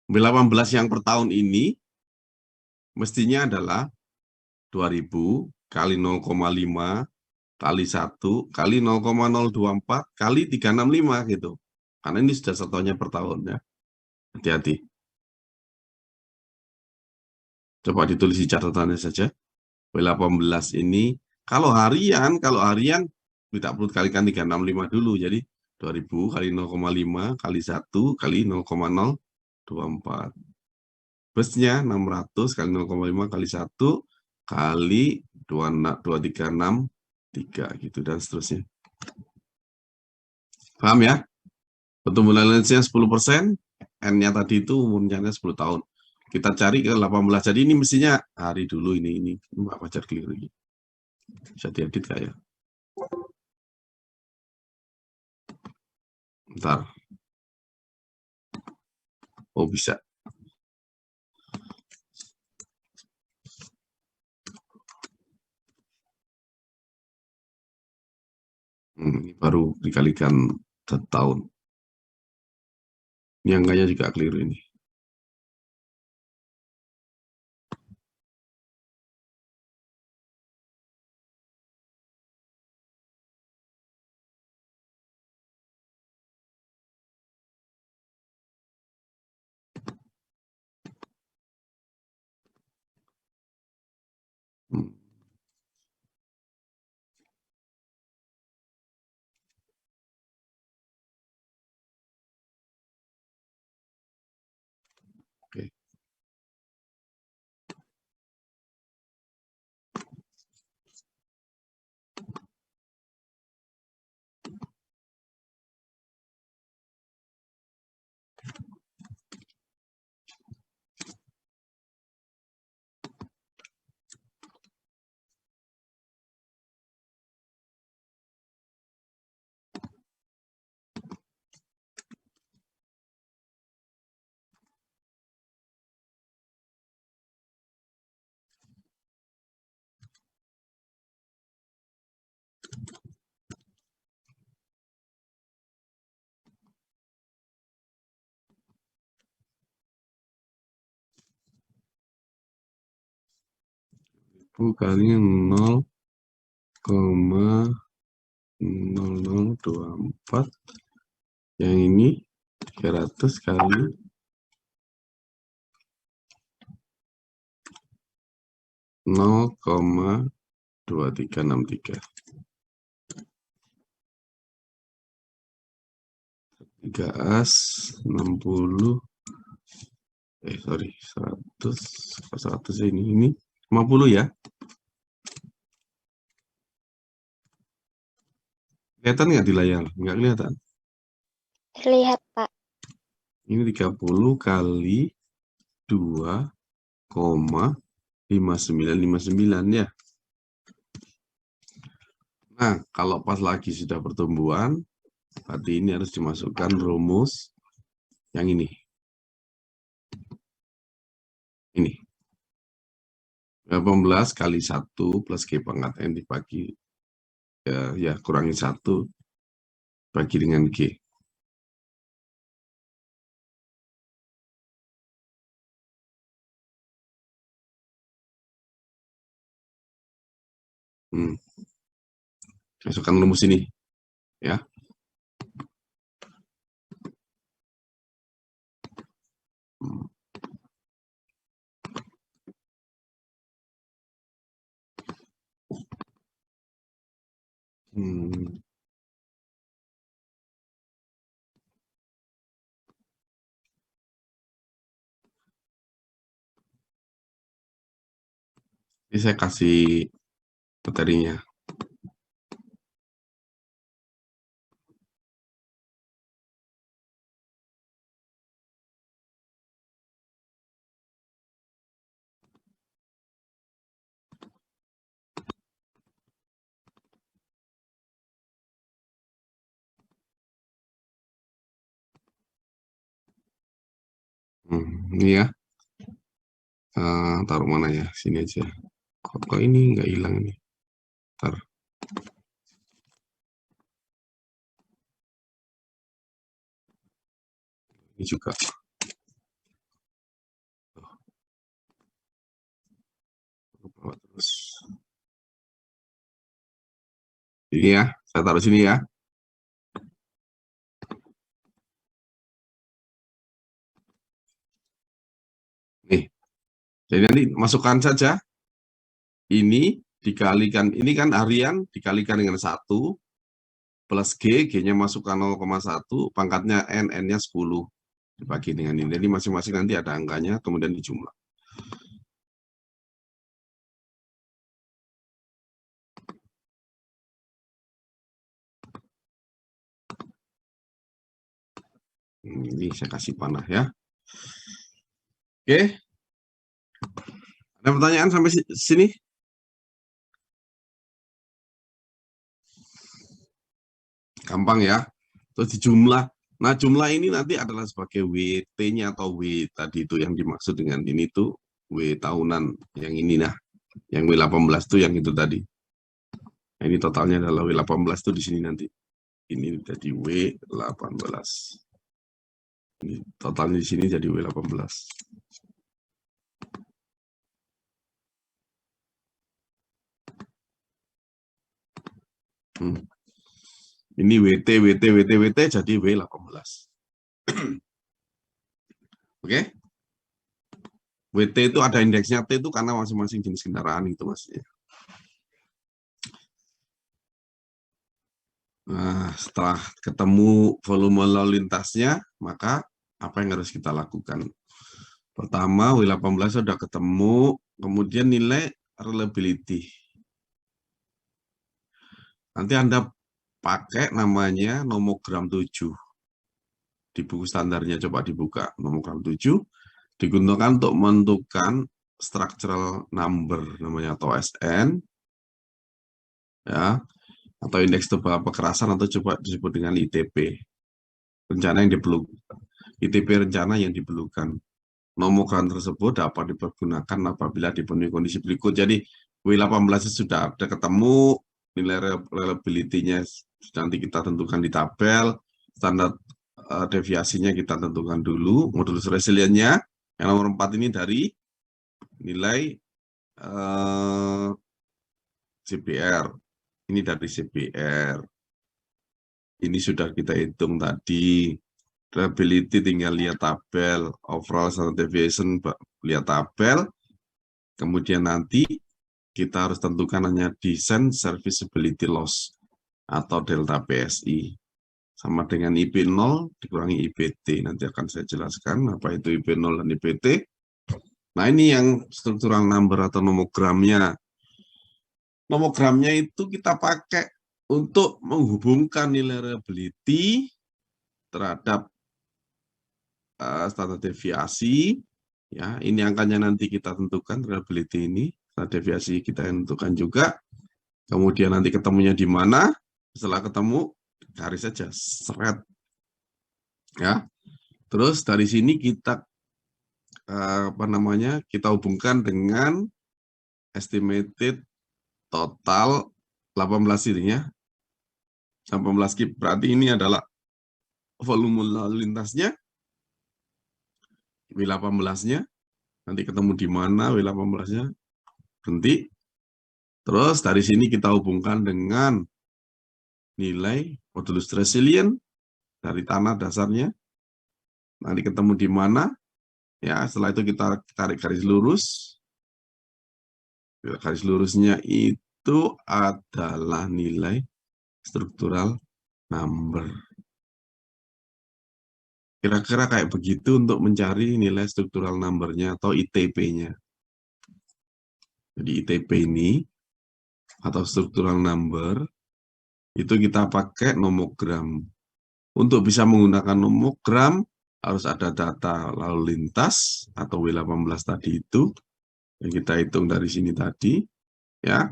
A: B18 yang per tahun ini mestinya adalah 2000 kali 0,5 kali 1 kali 0,024 kali 365 gitu. Karena ini sudah satuannya per tahun ya. Hati-hati. Coba ditulis di catatannya saja. B18 ini kalau harian tidak perlu kalikan 365 dulu. Jadi 2000 kali 0,5 kali 1 kali 0,024. Busnya 600 kali 0,5 kali 1 kali 2363 gitu dan seterusnya. Paham ya? Pertumbuhan lansia 10%, N-nya tadi itu umurnya 10 tahun. Kita cari ke 18. Jadi ini mestinya hari dulu ini Mbak Fajar keliru lagi. Bisa diedit nggak ya? Bentar. Oh, bisa. Ini baru dikalikan 1 tahun. Ini angkanya juga keliru ini. Hmm. Oke. Kali 0,0024. Yang ini 300 kali 0,2363. 3as 60 sorry 100 ini 50 ya. Kelihatan nggak di layar? Nggak kelihatan.
E: Terlihat, Pak.
A: Ini 30 kali 2,5959 ya. Nah, kalau pas lagi sudah pertumbuhan, berarti ini harus dimasukkan rumus yang ini. Ini. 18 kali 1 plus G pangkat N dibagi, ya kurangi 1, bagi dengan G. Masukkan rumus ini. Ya. Ini saya kasih materinya. Ini ya. Taruh mana ya? Sini aja. Kok ini nggak hilang ini? Ntar. Ini juga. Terus ini ya, saya taruh sini ya. Nih, jadi nanti masukkan saja. Ini dikalikan, ini kan harian dikalikan dengan 1 plus G, G-nya masukkan 0,1, pangkatnya N, N-nya 10. Dibagi dengan ini. Jadi masing-masing nanti ada angkanya, kemudian dijumlah. Ini saya kasih panah ya. Oke. Ada pertanyaan sampai sini? Gampang ya. Terus dijumlah. Nah, jumlah ini nanti adalah sebagai WT-nya atau W tadi itu yang dimaksud dengan ini tuh W tahunan yang ini nah. Yang W18 itu yang itu tadi. Nah, ini totalnya adalah W18 itu di sini nanti. Ini jadi W18. Ini totalnya di sini jadi W18. Ini WT jadi W18. Oke? WT itu ada indeksnya T itu karena masing-masing jenis kendaraan itu maksudnya. Nah, setelah ketemu volume lalu lintasnya, maka apa yang harus kita lakukan? Pertama, W18 sudah ketemu, kemudian nilai reliability. Nanti Anda pakai namanya nomogram 7. Di buku standarnya coba dibuka, nomogram 7. Digunakan untuk menentukan structural number, namanya atau SN. Ya. Atau indeks tebal kekerasan atau coba disebut dengan ITP. Rencana yang diperlukan. ITP rencana yang diperlukan. Nomogram tersebut dapat dipergunakan apabila dipenuhi kondisi berikut. Jadi W18 sudah ada ketemu, nilai reliability-nya nanti kita tentukan di tabel, standar deviasinya kita tentukan dulu, modulus resiliennya, yang nomor 4 ini dari nilai CBR. Ini dari CBR. Ini sudah kita hitung tadi. Reliability tinggal lihat tabel. Overall standard deviation, lihat tabel. Kemudian nanti kita harus tentukan hanya design serviceability loss atau delta PSI. Sama dengan IP0 dikurangi IPT. Nanti akan saya jelaskan apa itu IP0 dan IPT. Nah, ini yang struktural number atau nomogramnya. Nomogramnya itu kita pakai untuk menghubungkan nilai reliability terhadap standar deviasi. Ya, ini angkanya nanti kita tentukan reliability ini, standar deviasi kita tentukan juga. Kemudian nanti ketemunya di mana? Setelah ketemu, cari saja seret. Ya. Terus dari sini kita kita hubungkan dengan estimated total 18 ininya. 18 kip, berarti ini adalah volume lalu lintasnya. W18-nya, nanti ketemu di mana W18-nya, berhenti. Terus dari sini kita hubungkan dengan nilai modulus resilient dari tanah dasarnya. Nanti ketemu di mana? Ya, setelah itu kita tarik garis lurus. Garis lurusnya itu adalah nilai struktural number. Kira-kira kayak begitu untuk mencari nilai struktural number-nya atau ITP-nya. Jadi ITP ini atau struktural number itu kita pakai nomogram. Untuk bisa menggunakan nomogram harus ada data lalu lintas atau W18 tadi itu yang kita hitung dari sini tadi, ya.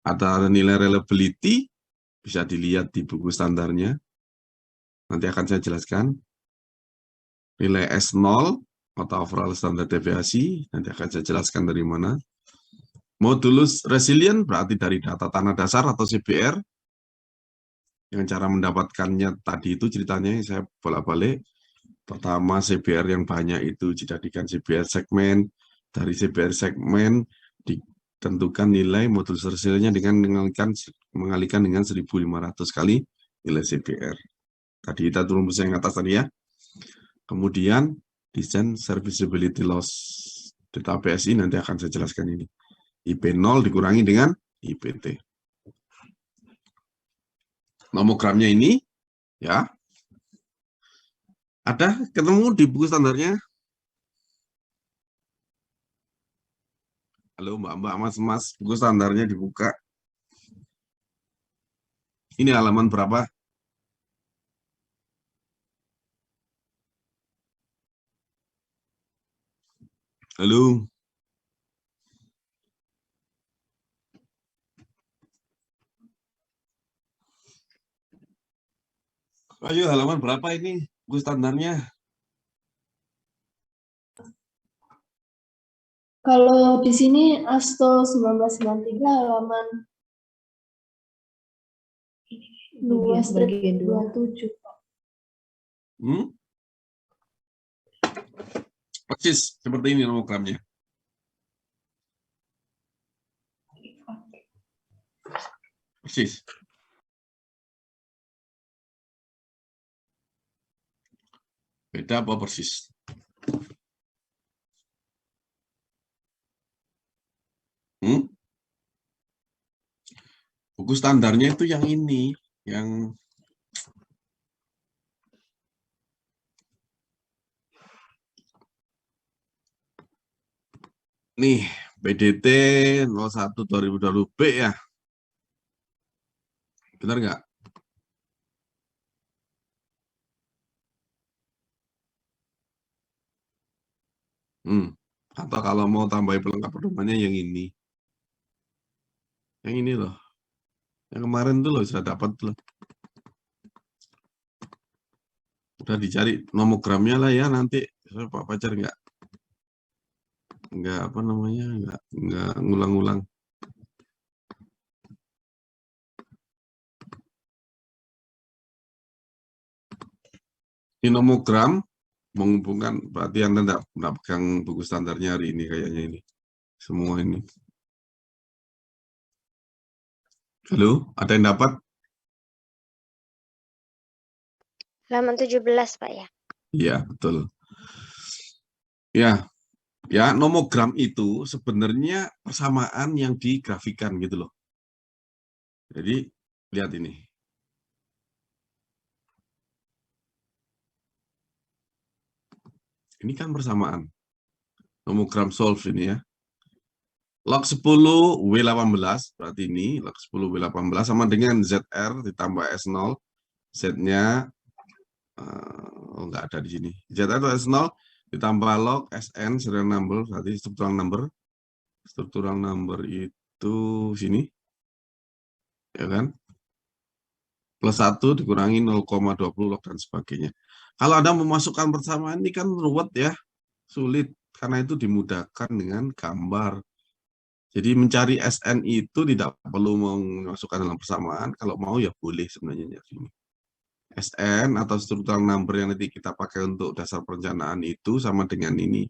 A: Ada nilai reliability bisa dilihat di buku standarnya. Nanti akan saya jelaskan. Nilai S0 atau overall standard deviasi, nanti akan saya jelaskan dari mana. Modulus resilient berarti dari data tanah dasar atau CBR. Yang cara mendapatkannya tadi itu ceritanya saya bolak-balik. Pertama CBR yang banyak itu dijadikan CBR segmen. Dari CBR segmen Ditentukan nilai modulus hasilnya dengan mengalihkan dengan 1.500 kali nilai CBR. Tadi kita rumus yang atas tadi ya. Kemudian desain serviceability loss data PSI nanti akan saya jelaskan ini. IP0 dikurangi dengan IPT. Nomogramnya ini ya. Ada ketemu di buku standarnya? Halo Mbak-mbak, Mas-mas, buku standarnya dibuka. Ini halaman berapa? Halo. Ayo halaman berapa ini buku standarnya?
D: Kalau di sini Asto 1993 halaman 2/27.
A: Persis seperti ini nomogramnya. Persis. Beda apa persis? Buku standarnya itu yang ini, yang nih, PDT 01 2020B ya. Benar nggak? Atau kalau mau tambahin pelengkap pedomannya yang ini. Yang ini loh. Yang kemarin tuh loh, sudah dapat loh. Udah dicari nomogramnya lah ya nanti. Pak Pacar nggak apa namanya, nggak ngulang-ngulang. Ini nomogram menghubungkan, berarti Anda enggak pegang buku standarnya hari ini kayaknya ini. Semua ini. Halo, ada yang dapat?
E: Halaman 17, Pak ya.
A: Iya, betul. Ya, nomogram itu sebenarnya persamaan yang digrafikan gitu loh. Jadi, lihat ini. Ini kan persamaan. Nomogram solve ini ya. Log 10 W18, berarti ini log 10 W18 sama dengan ZR ditambah S0. Z-nya enggak ada di sini. ZR itu S0 ditambah log SN serial number, berarti struktural number. Struktural number itu sini. Ya kan? Plus 1 dikurangi 0,20 log dan sebagainya. Kalau Anda memasukkan persamaan ini kan ruwet ya. Sulit, karena itu dimudahkan dengan gambar. Jadi mencari SN itu tidak perlu memasukkan dalam persamaan, kalau mau ya boleh sebenarnya sini. SN atau struktural number yang nanti kita pakai untuk dasar perencanaan itu sama dengan ini.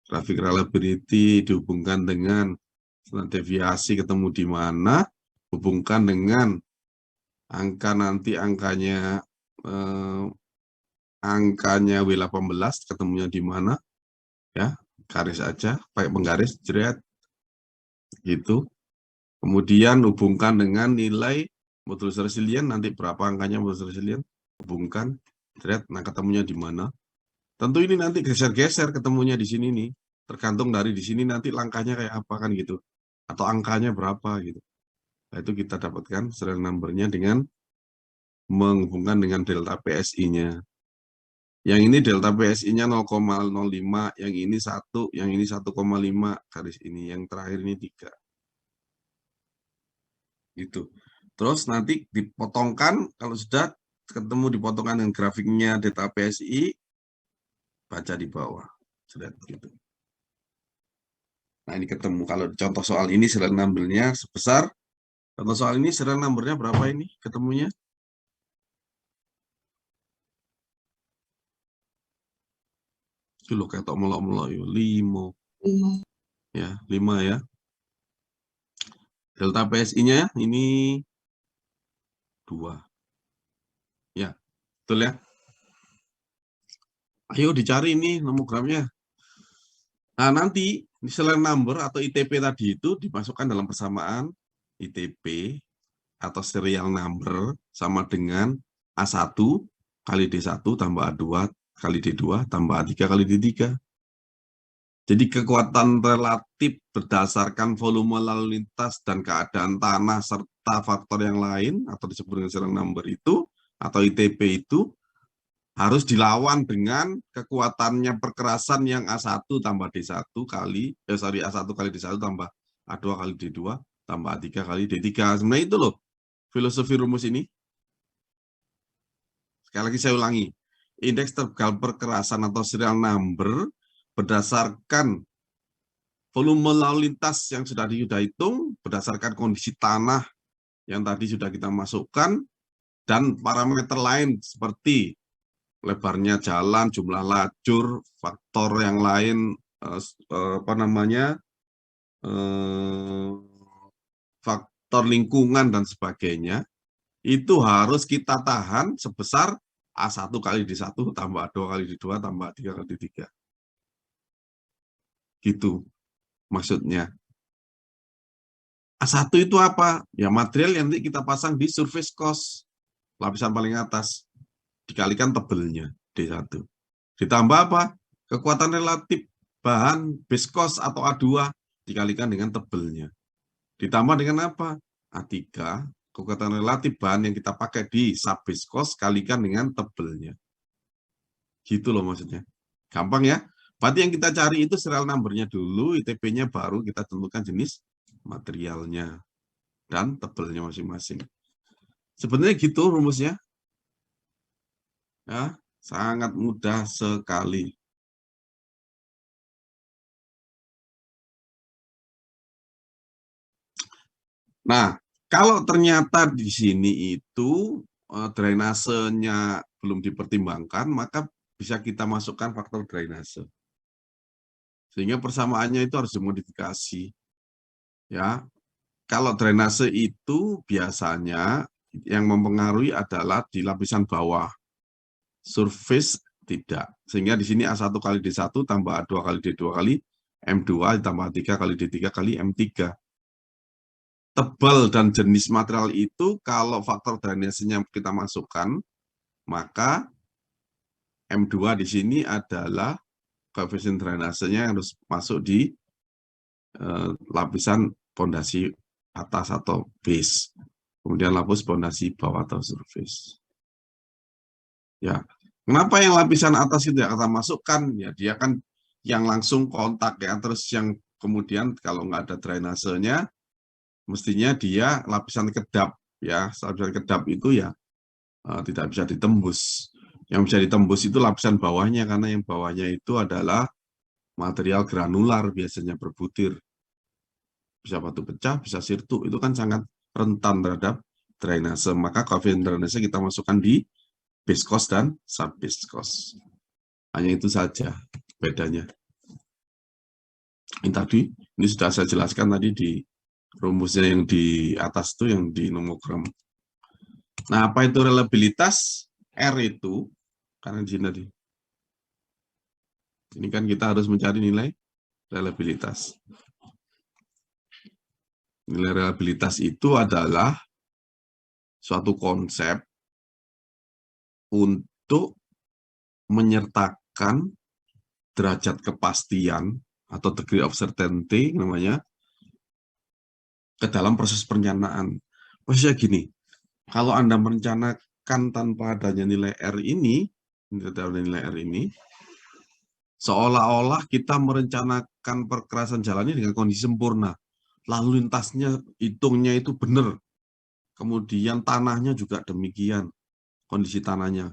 A: Grafik reliability dihubungkan dengan deviasi ketemu di mana, hubungkan dengan angka nanti angkanya W18 ketemunya di mana, ya garis aja, pakai penggaris, jeret. Gitu. Kemudian hubungkan dengan nilai modulus resilient, nanti berapa angkanya modulus resilient, hubungkan, nah ketemunya di mana. Tentu ini nanti geser-geser ketemunya di sini nih, tergantung dari di sini nanti langkahnya kayak apa kan gitu, atau angkanya berapa gitu. Nah, itu kita dapatkan serial number-nya dengan menghubungkan dengan delta PSI-nya. Yang ini delta PSI-nya 0,05, yang ini 1, yang ini 1,5, garis ini, yang terakhir ini 3. Gitu. Terus nanti dipotongkan, kalau sudah ketemu dipotongkan dengan grafiknya data PSI, baca di bawah. Sudah gitu. Nah ini ketemu, kalau contoh soal ini serial number-nya sebesar, contoh soal ini serial number-nya berapa ini ketemunya? Itu loh kayak melok-melok, 5. Ya, 5 ya. Delta PSI-nya ini 2. Ya, betul ya. Ayo dicari ini nomogramnya. Nah, nanti serial number atau ITP tadi itu dimasukkan dalam persamaan ITP atau serial number sama dengan A1 kali D1 tambah A2 kali D2 tambah A3 kali D3. Jadi kekuatan relatif berdasarkan volume lalu lintas dan keadaan tanah serta faktor yang lain atau disebut dengan serial number itu atau ITP itu harus dilawan dengan kekuatannya perkerasan yang A1 tambah D1 kali, A1 kali D1 tambah A2 kali D2 tambah A3 kali D3. Sebenarnya itu loh filosofi rumus ini. Sekali lagi saya ulangi. Indeks tegal perkerasan atau serial number berdasarkan volume lalu lintas yang sudah hitung, berdasarkan kondisi tanah yang tadi sudah kita masukkan, dan parameter lain seperti lebarnya jalan, jumlah lajur, faktor yang lain, faktor lingkungan dan sebagainya, itu harus kita tahan sebesar A1 kali D1 tambah A2 kali D2 tambah A3 kali D3. Gitu maksudnya. A1 itu apa? Ya material yang nanti kita pasang di surface cost, lapisan paling atas, dikalikan tebelnya, D1. Ditambah apa? Kekuatan relatif bahan base cost atau A2, dikalikan dengan tebelnya. Ditambah dengan apa? A3, kekuatan relatif bahan yang kita pakai di sub base cost, kalikan dengan tebelnya. Gitu loh maksudnya. Gampang ya? Berarti yang kita cari itu serial number-nya dulu, ITP-nya baru kita tentukan jenis materialnya dan tebelnya masing-masing. Sebenarnya gitu rumusnya. Ya, sangat mudah sekali. Nah, kalau ternyata di sini itu drainasenya belum dipertimbangkan, maka bisa kita masukkan faktor drainase. Sehingga persamaannya itu harus dimodifikasi. Ya, kalau drainase itu biasanya yang mempengaruhi adalah di lapisan bawah. Surface tidak. Sehingga di sini A1 kali D1 tambah A2 kali D2 kali M2 ditambah A3 kali D3 kali M3. Tebal dan jenis material itu kalau faktor drainasenya kita masukkan, maka M2 di sini adalah koefisien drainasenya yang harus masuk di lapisan pondasi atas atau base. Kemudian lapis pondasi bawah atau surface. Ya, kenapa yang lapisan atas itu yang kita masukkan? Ya, dia kan yang langsung kontak ya. Terus yang kemudian kalau nggak ada drainasenya, mestinya dia lapisan kedap ya. Lapisan kedap itu ya tidak bisa ditembus. Yang bisa ditembus itu lapisan bawahnya karena yang bawahnya itu adalah material granular biasanya berbutir. Bisa batu pecah, bisa sirtu. Itu kan sangat rentan terhadap drainase. Maka koefisien drainase kita masukkan di base cost dan sub base cost. Hanya itu saja bedanya. Ini sudah saya jelaskan tadi di rumusnya yang di atas itu, yang di nomogram. Nah, apa itu reliabilitas? R itu, karena di sini tadi. Ini kan kita harus mencari nilai reliabilitas. Nilai reliabilitas itu adalah suatu konsep untuk menyertakan derajat kepastian atau degree of certainty namanya ke dalam proses perencanaan. Maksudnya gini, kalau Anda merencanakan tanpa adanya nilai R ini, seolah-olah kita merencanakan perkerasan jalan ini dengan kondisi sempurna. Lalu lintasnya, hitungnya itu benar. Kemudian tanahnya juga demikian, kondisi tanahnya.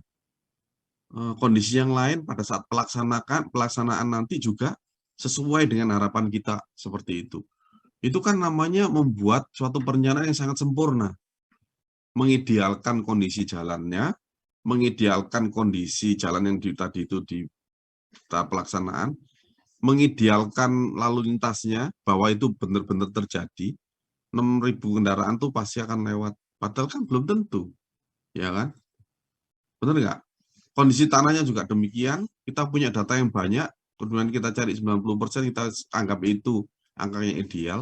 A: Kondisi yang lain pada saat pelaksanaan nanti juga sesuai dengan harapan kita seperti itu. Itu kan namanya membuat suatu perencanaan yang sangat sempurna. Mengidealkan kondisi jalannya, mengidealkan kondisi jalan yang tadi itu di tahap pelaksanaan, mengidealkan lalu lintasnya bahwa itu benar-benar terjadi, 6.000 kendaraan tuh pasti akan lewat. Padahal kan belum tentu, ya kan? Benar nggak? Kondisi tanahnya juga demikian, kita punya data yang banyak, kemudian kita cari 90%, kita anggap itu angka yang ideal.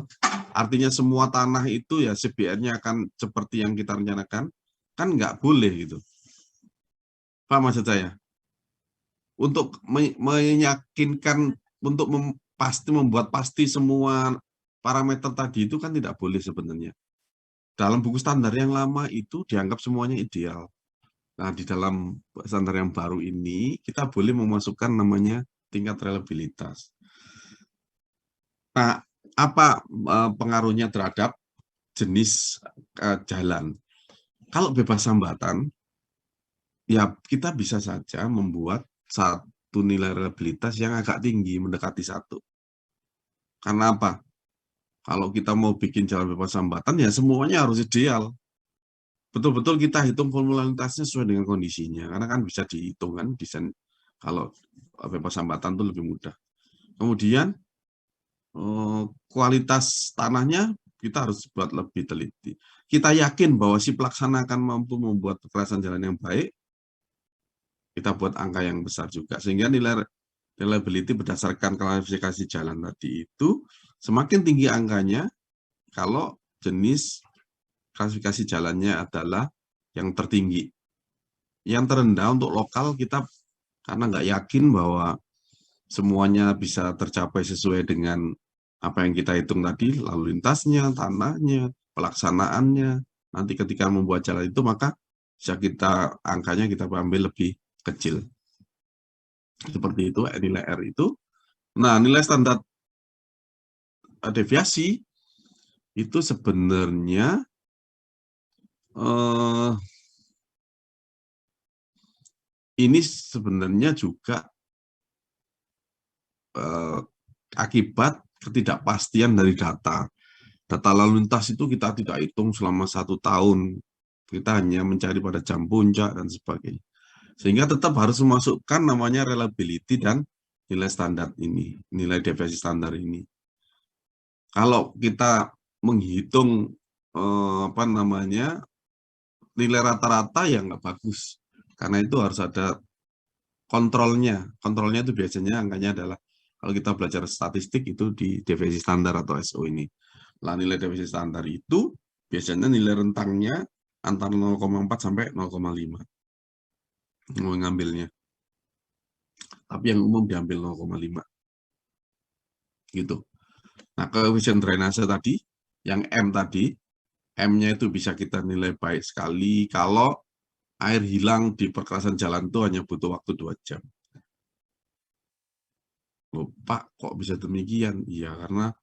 A: Artinya semua tanah itu ya CBR-nya akan seperti yang kita rencanakan, kan nggak boleh gitu. Paham maksud saya? Untuk meyakinkan, untuk membuat pasti semua parameter tadi itu kan tidak boleh sebenarnya. Dalam buku standar yang lama itu dianggap semuanya ideal. Nah, di dalam standar yang baru ini, kita boleh memasukkan namanya tingkat reliabilitas. Nah, apa pengaruhnya terhadap jenis jalan? Kalau bebas hambatan, ya kita bisa saja membuat satu nilai reliabilitas yang agak tinggi, mendekati 1. Karena apa? Kalau kita mau bikin jalan bebas hambatan, ya semuanya harus ideal. Betul-betul kita hitung formula lintasnya sesuai dengan kondisinya, karena kan bisa dihitung kan desain kalau bebas hambatan itu lebih mudah. Kemudian kualitas tanahnya kita harus buat lebih teliti. Kita yakin bahwa si pelaksana akan mampu membuat kekerasan jalan yang baik, kita buat angka yang besar juga, sehingga nilai reliability berdasarkan klasifikasi jalan tadi itu semakin tinggi angkanya kalau jenis klasifikasi jalannya adalah yang tertinggi. Yang terendah untuk lokal kita karena nggak yakin bahwa semuanya bisa tercapai sesuai dengan apa yang kita hitung tadi, lalu lintasnya, tanahnya, pelaksanaannya. Nanti ketika membuat jalan itu maka bisa kita angkanya kita ambil lebih kecil. Seperti itu nilai R itu. Nah, nilai standar deviasi itu sebenarnya ini sebenarnya juga akibat ketidakpastian dari data. Data lalu lintas itu kita tidak hitung selama 1 tahun. Kita hanya mencari pada jam puncak dan sebagainya. Sehingga tetap harus memasukkan namanya reliability dan nilai standar ini, nilai deviasi standar ini. Kalau kita menghitung nilai rata-rata ya nggak bagus, karena itu harus ada kontrolnya. Kontrolnya itu biasanya angkanya adalah kalau kita belajar statistik itu di deviasi standar atau SO ini. Lah nilai deviasi standar itu biasanya nilai rentangnya antara 0,4 sampai 0,5. Mau ngambilnya. Tapi yang umum diambil 0,5. Gitu. Nah, koefisien drainase tadi, yang M tadi, M-nya itu bisa kita nilai baik sekali kalau air hilang di perkerasan jalan itu hanya butuh waktu 2 jam. Loh, Pak, kok bisa demikian? Iya, karena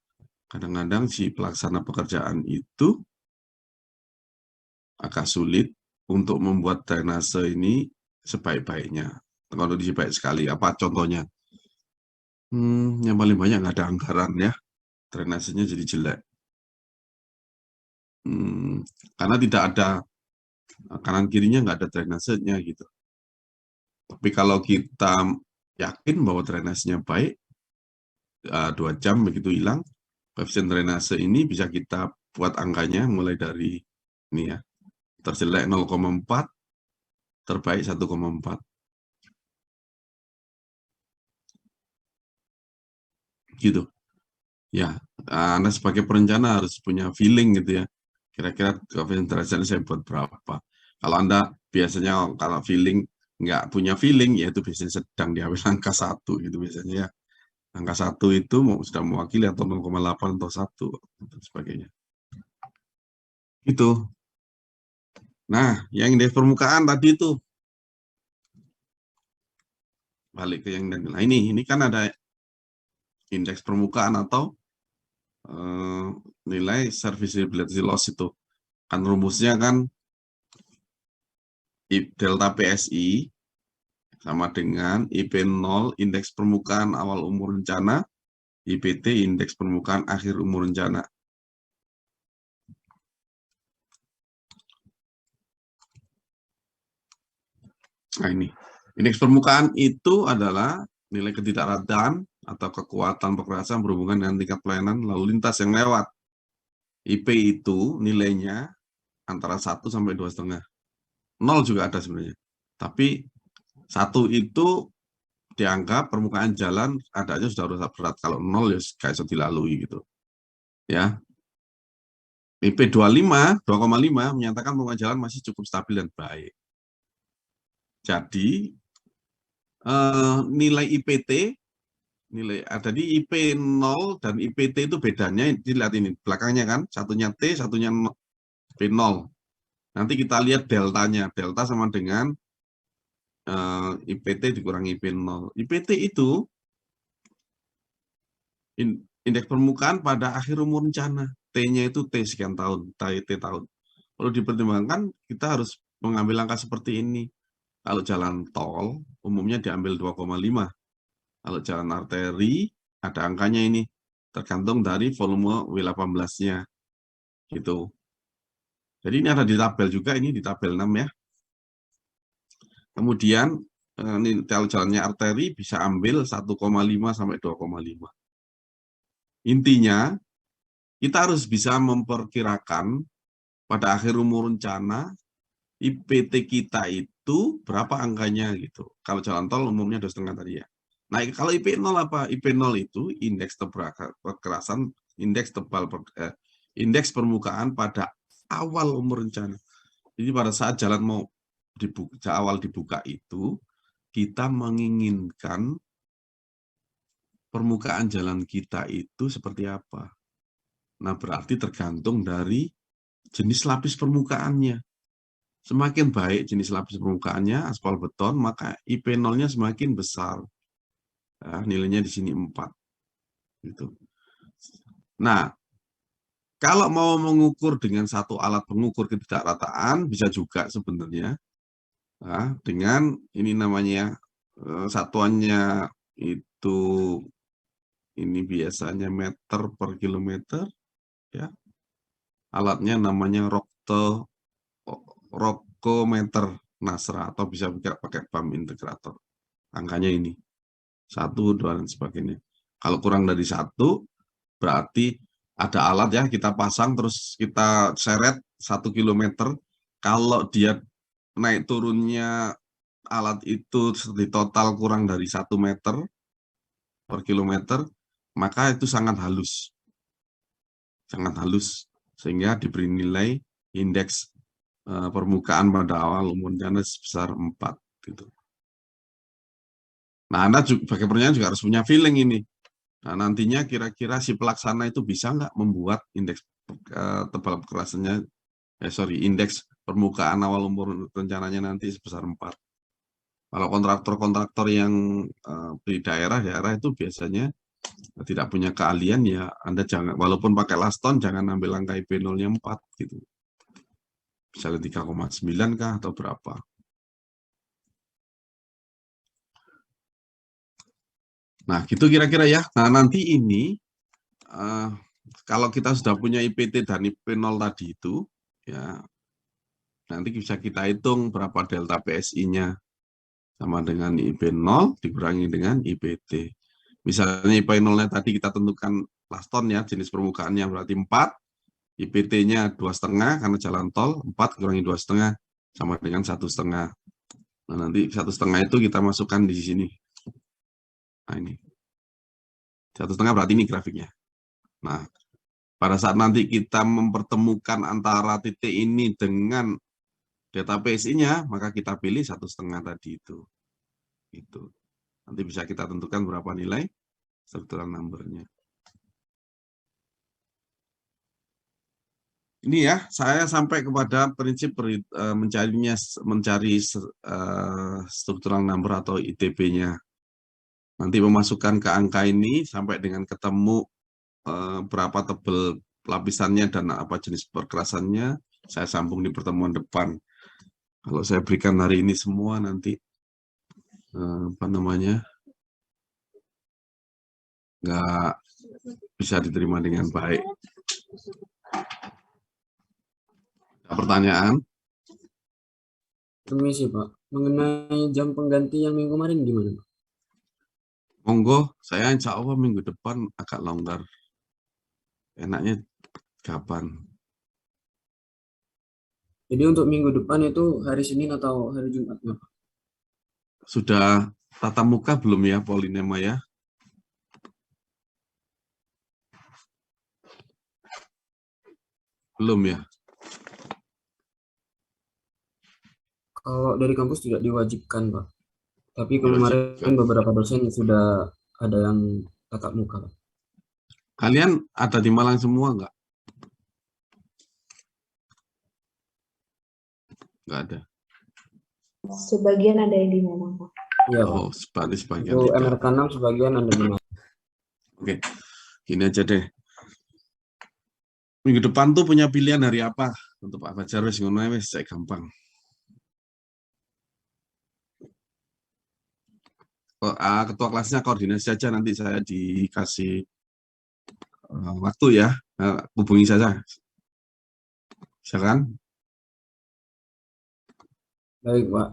A: kadang-kadang si pelaksana pekerjaan itu agak sulit untuk membuat drainase ini sebaik-baiknya. Kondisi baik sekali. Apa contohnya? Yang paling banyak nggak ada anggaran ya. Drainasenya jadi jelek. Karena tidak ada kanan kirinya nggak ada drainasenya gitu. Tapi kalau kita yakin bahwa drainasenya baik, 2 jam begitu hilang, koefisien drainase ini bisa kita buat angkanya mulai dari ini ya, terjelek 0,4, terbaik 1,4. Gitu. Ya, Anda sebagai perencana harus punya feeling gitu ya. Kira-kira koefisien drainase saya buat berapa. Kalau Anda biasanya kalau feeling nggak punya feeling, yaitu biasanya sedang diambil angka 1 gitu biasanya ya. Angka 1 itu sudah mewakili atau 0,8 atau 1 dan sebagainya. Itu. Nah, yang indeks permukaan tadi itu balik ke yang nah ini kan ada indeks permukaan atau nilai serviceability loss itu. Kan rumusnya kan delta PSI sama dengan IP0 indeks permukaan awal umur rencana, IPT indeks permukaan akhir umur rencana. Nah ini, indeks permukaan itu adalah nilai ketidakrataan atau kekuatan perkerasan berhubungan dengan tingkat pelayanan lalu lintas yang lewat. IP itu nilainya antara 1 sampai 2,5. 0 juga ada sebenarnya. Tapi 1 itu dianggap permukaan jalan adanya sudah rusak berat. Kalau 0 ya kayak bisa dilalui gitu. Ya. IP 2,5 menyatakan permukaan jalan masih cukup stabil dan baik. Jadi nilai IPT ada di IP 0 dan IPT itu bedanya, dilihat ini belakangnya kan, satunya T, satunya P0. Nanti kita lihat deltanya, delta sama dengan IPT dikurangi IP0. IPT itu indeks permukaan pada akhir umur rencana, T-nya itu T sekian tahun, T tahun. Perlu dipertimbangkan, kita harus mengambil angka seperti ini. Kalau jalan tol, umumnya diambil 2,5. Kalau jalan arteri, ada angkanya ini. Tergantung dari volume W18-nya. Gitu. Jadi ini ada di tabel juga, ini di tabel 6 ya. Kemudian, ini kalau jalannya arteri bisa ambil 1,5 sampai 2,5. Intinya, kita harus bisa memperkirakan pada akhir umur rencana, IPT kita itu berapa angkanya gitu. Kalau jalan tol umumnya 2,5 tadi ya. Nah, kalau IP0 apa? IP0 itu indeks tebal perkerasan, indeks permukaan pada awal umur rencana. Jadi pada saat jalan mau dibuka, awal dibuka itu, kita menginginkan permukaan jalan kita itu seperti apa. Nah, berarti tergantung dari jenis lapis permukaannya. Semakin baik jenis lapis permukaannya, aspal beton, maka IP0-nya semakin besar. Nah, nilainya di sini 4. Gitu. Nah, kalau mau mengukur dengan satu alat pengukur ketidakrataan, bisa juga sebenarnya. Nah, dengan ini namanya, satuannya itu, ini biasanya meter per kilometer. Ya. Alatnya namanya rokometer Nasra, atau bisa pakai BAM integrator. Angkanya ini. 1, 2, dan sebagainya. Kalau kurang dari 1, berarti ada alat ya, kita pasang, terus kita seret 1 kilometer. Kalau dia naik turunnya alat itu di total kurang dari 1 meter per kilometer, maka itu sangat halus. Sangat halus. Sehingga diberi nilai indeks permukaan pada awal umur rencana sebesar 4. Gitu. Nah, Anda juga, sebagai perencanaan juga harus punya feeling ini. Nah, nantinya kira-kira si pelaksana itu bisa nggak membuat indeks tebal perkerasannya, indeks permukaan awal umur rencananya nanti sebesar 4. Kalau kontraktor-kontraktor yang di daerah-daerah itu biasanya tidak punya keahlian, ya Anda jangan, walaupun pakai laston, jangan ambil angka IP0-nya 4 gitu. Misalnya 3,9 kah atau berapa. Nah, gitu kira-kira ya. Nah, nanti ini kalau kita sudah punya IPT dan IP0 tadi itu, ya nanti bisa kita hitung berapa delta PSI-nya. Sama dengan IP0 dikurangi dengan IPT. Misalnya IP0-nya tadi kita tentukan laston ya, jenis permukaannya berarti 4, IPT-nya 2,5 karena jalan tol, 4 kurangi 2,5 sama dengan 1,5. Nah, nanti 1,5 itu kita masukkan di sini. Nah, ini 1,5 berarti ini grafiknya. Nah, pada saat nanti kita mempertemukan antara titik ini dengan data PSI-nya, maka kita pilih 1,5 tadi itu. Itu. Nanti bisa kita tentukan berapa nilai struktural number-nya. Ini ya, saya sampai kepada prinsip mencari struktural number atau ITB-nya. Nanti memasukkan ke angka ini sampai dengan ketemu berapa tebal lapisannya dan apa jenis perkerasannya, saya sambung di pertemuan depan. Kalau saya berikan hari ini semua, nanti nggak bisa diterima dengan baik. Pertanyaan?
C: Permisi Pak, mengenai jam pengganti yang minggu kemarin gimana Pak?
A: Monggo, saya insya Allah minggu depan agak longgar. Enaknya kapan?
C: Jadi untuk minggu depan itu hari Senin atau hari Jumatnya, Pak?
A: Sudah tatap muka belum ya, Pauline ya? Belum ya?
C: Kalau dari kampus tidak diwajibkan, Pak. Tapi kemarin
A: Diwajibkan.
C: beberapa dosen sudah ada yang tatap muka, Pak.
A: Kalian ada di Malang semua nggak? Nggak ada.
D: Sebagian ada yang di Malang, Pak.
C: Iya, Pak.
A: Oh, sebagian
C: Untuk
A: tidak.
C: MRK 6 sebagian ada di mana?
A: Oke, gini aja deh. Minggu depan tuh punya pilihan hari apa? Untuk Pak Fajar, wis ngono ae, wis saya gampang. Ketua kelasnya koordinasi saja, nanti saya dikasih waktu ya. Hubungi saja. Silakan.
C: Baik, Pak.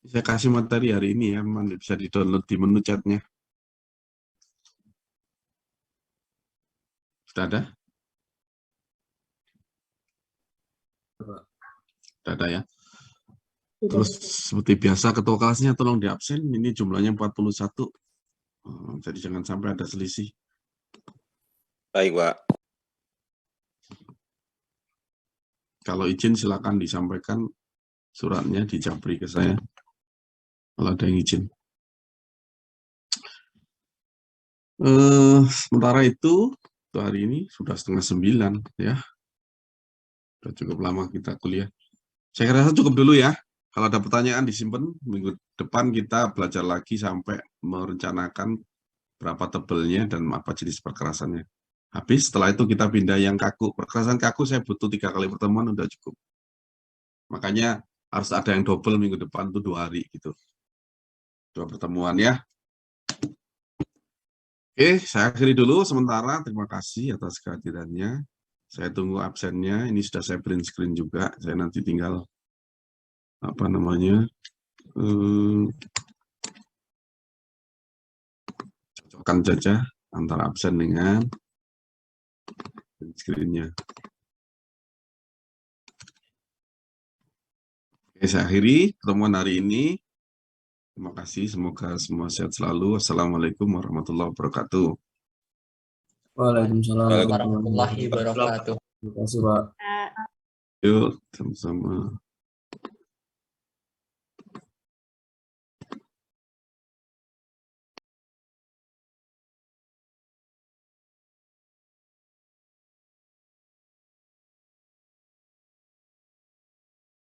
A: Saya kasih materi hari ini ya, bisa di-download di menu chatnya. Sudah ada? Sudah ada ya. Terus seperti biasa ketua kelasnya tolong di absen, ini jumlahnya 41. Jadi jangan sampai ada selisih.
B: Baik, Pak.
A: Kalau izin silakan disampaikan suratnya di Japri ke saya. Kalau ada yang izin. Sementara itu hari ini sudah 8:30 ya. Sudah cukup lama kita kuliah. Saya rasa cukup dulu ya. Kalau ada pertanyaan disimpan, minggu depan kita belajar lagi sampai merencanakan berapa tebelnya dan apa jenis perkerasannya. Habis, setelah itu kita pindah yang kaku. Perkerasan kaku saya butuh 3 kali pertemuan, udah cukup. Makanya harus ada yang double minggu depan tuh 2 hari gitu. 2 pertemuan ya. Oke, saya akhiri dulu sementara. Terima kasih atas kehadirannya. Saya tunggu absennya. Ini sudah saya print screen juga. Saya nanti tinggal cocokkan saja antara absen dengan print screen-nya. Oke, saya akhiri pertemuan hari ini. Terima kasih, semoga semua sehat selalu. Wassalamualaikum warahmatullahi wabarakatuh.
C: Waalaikumsalam
B: Waalaikumsalam warahmatullahi wabarakatuh.
C: Terima kasih, Pak.
A: Yuk, sama-sama.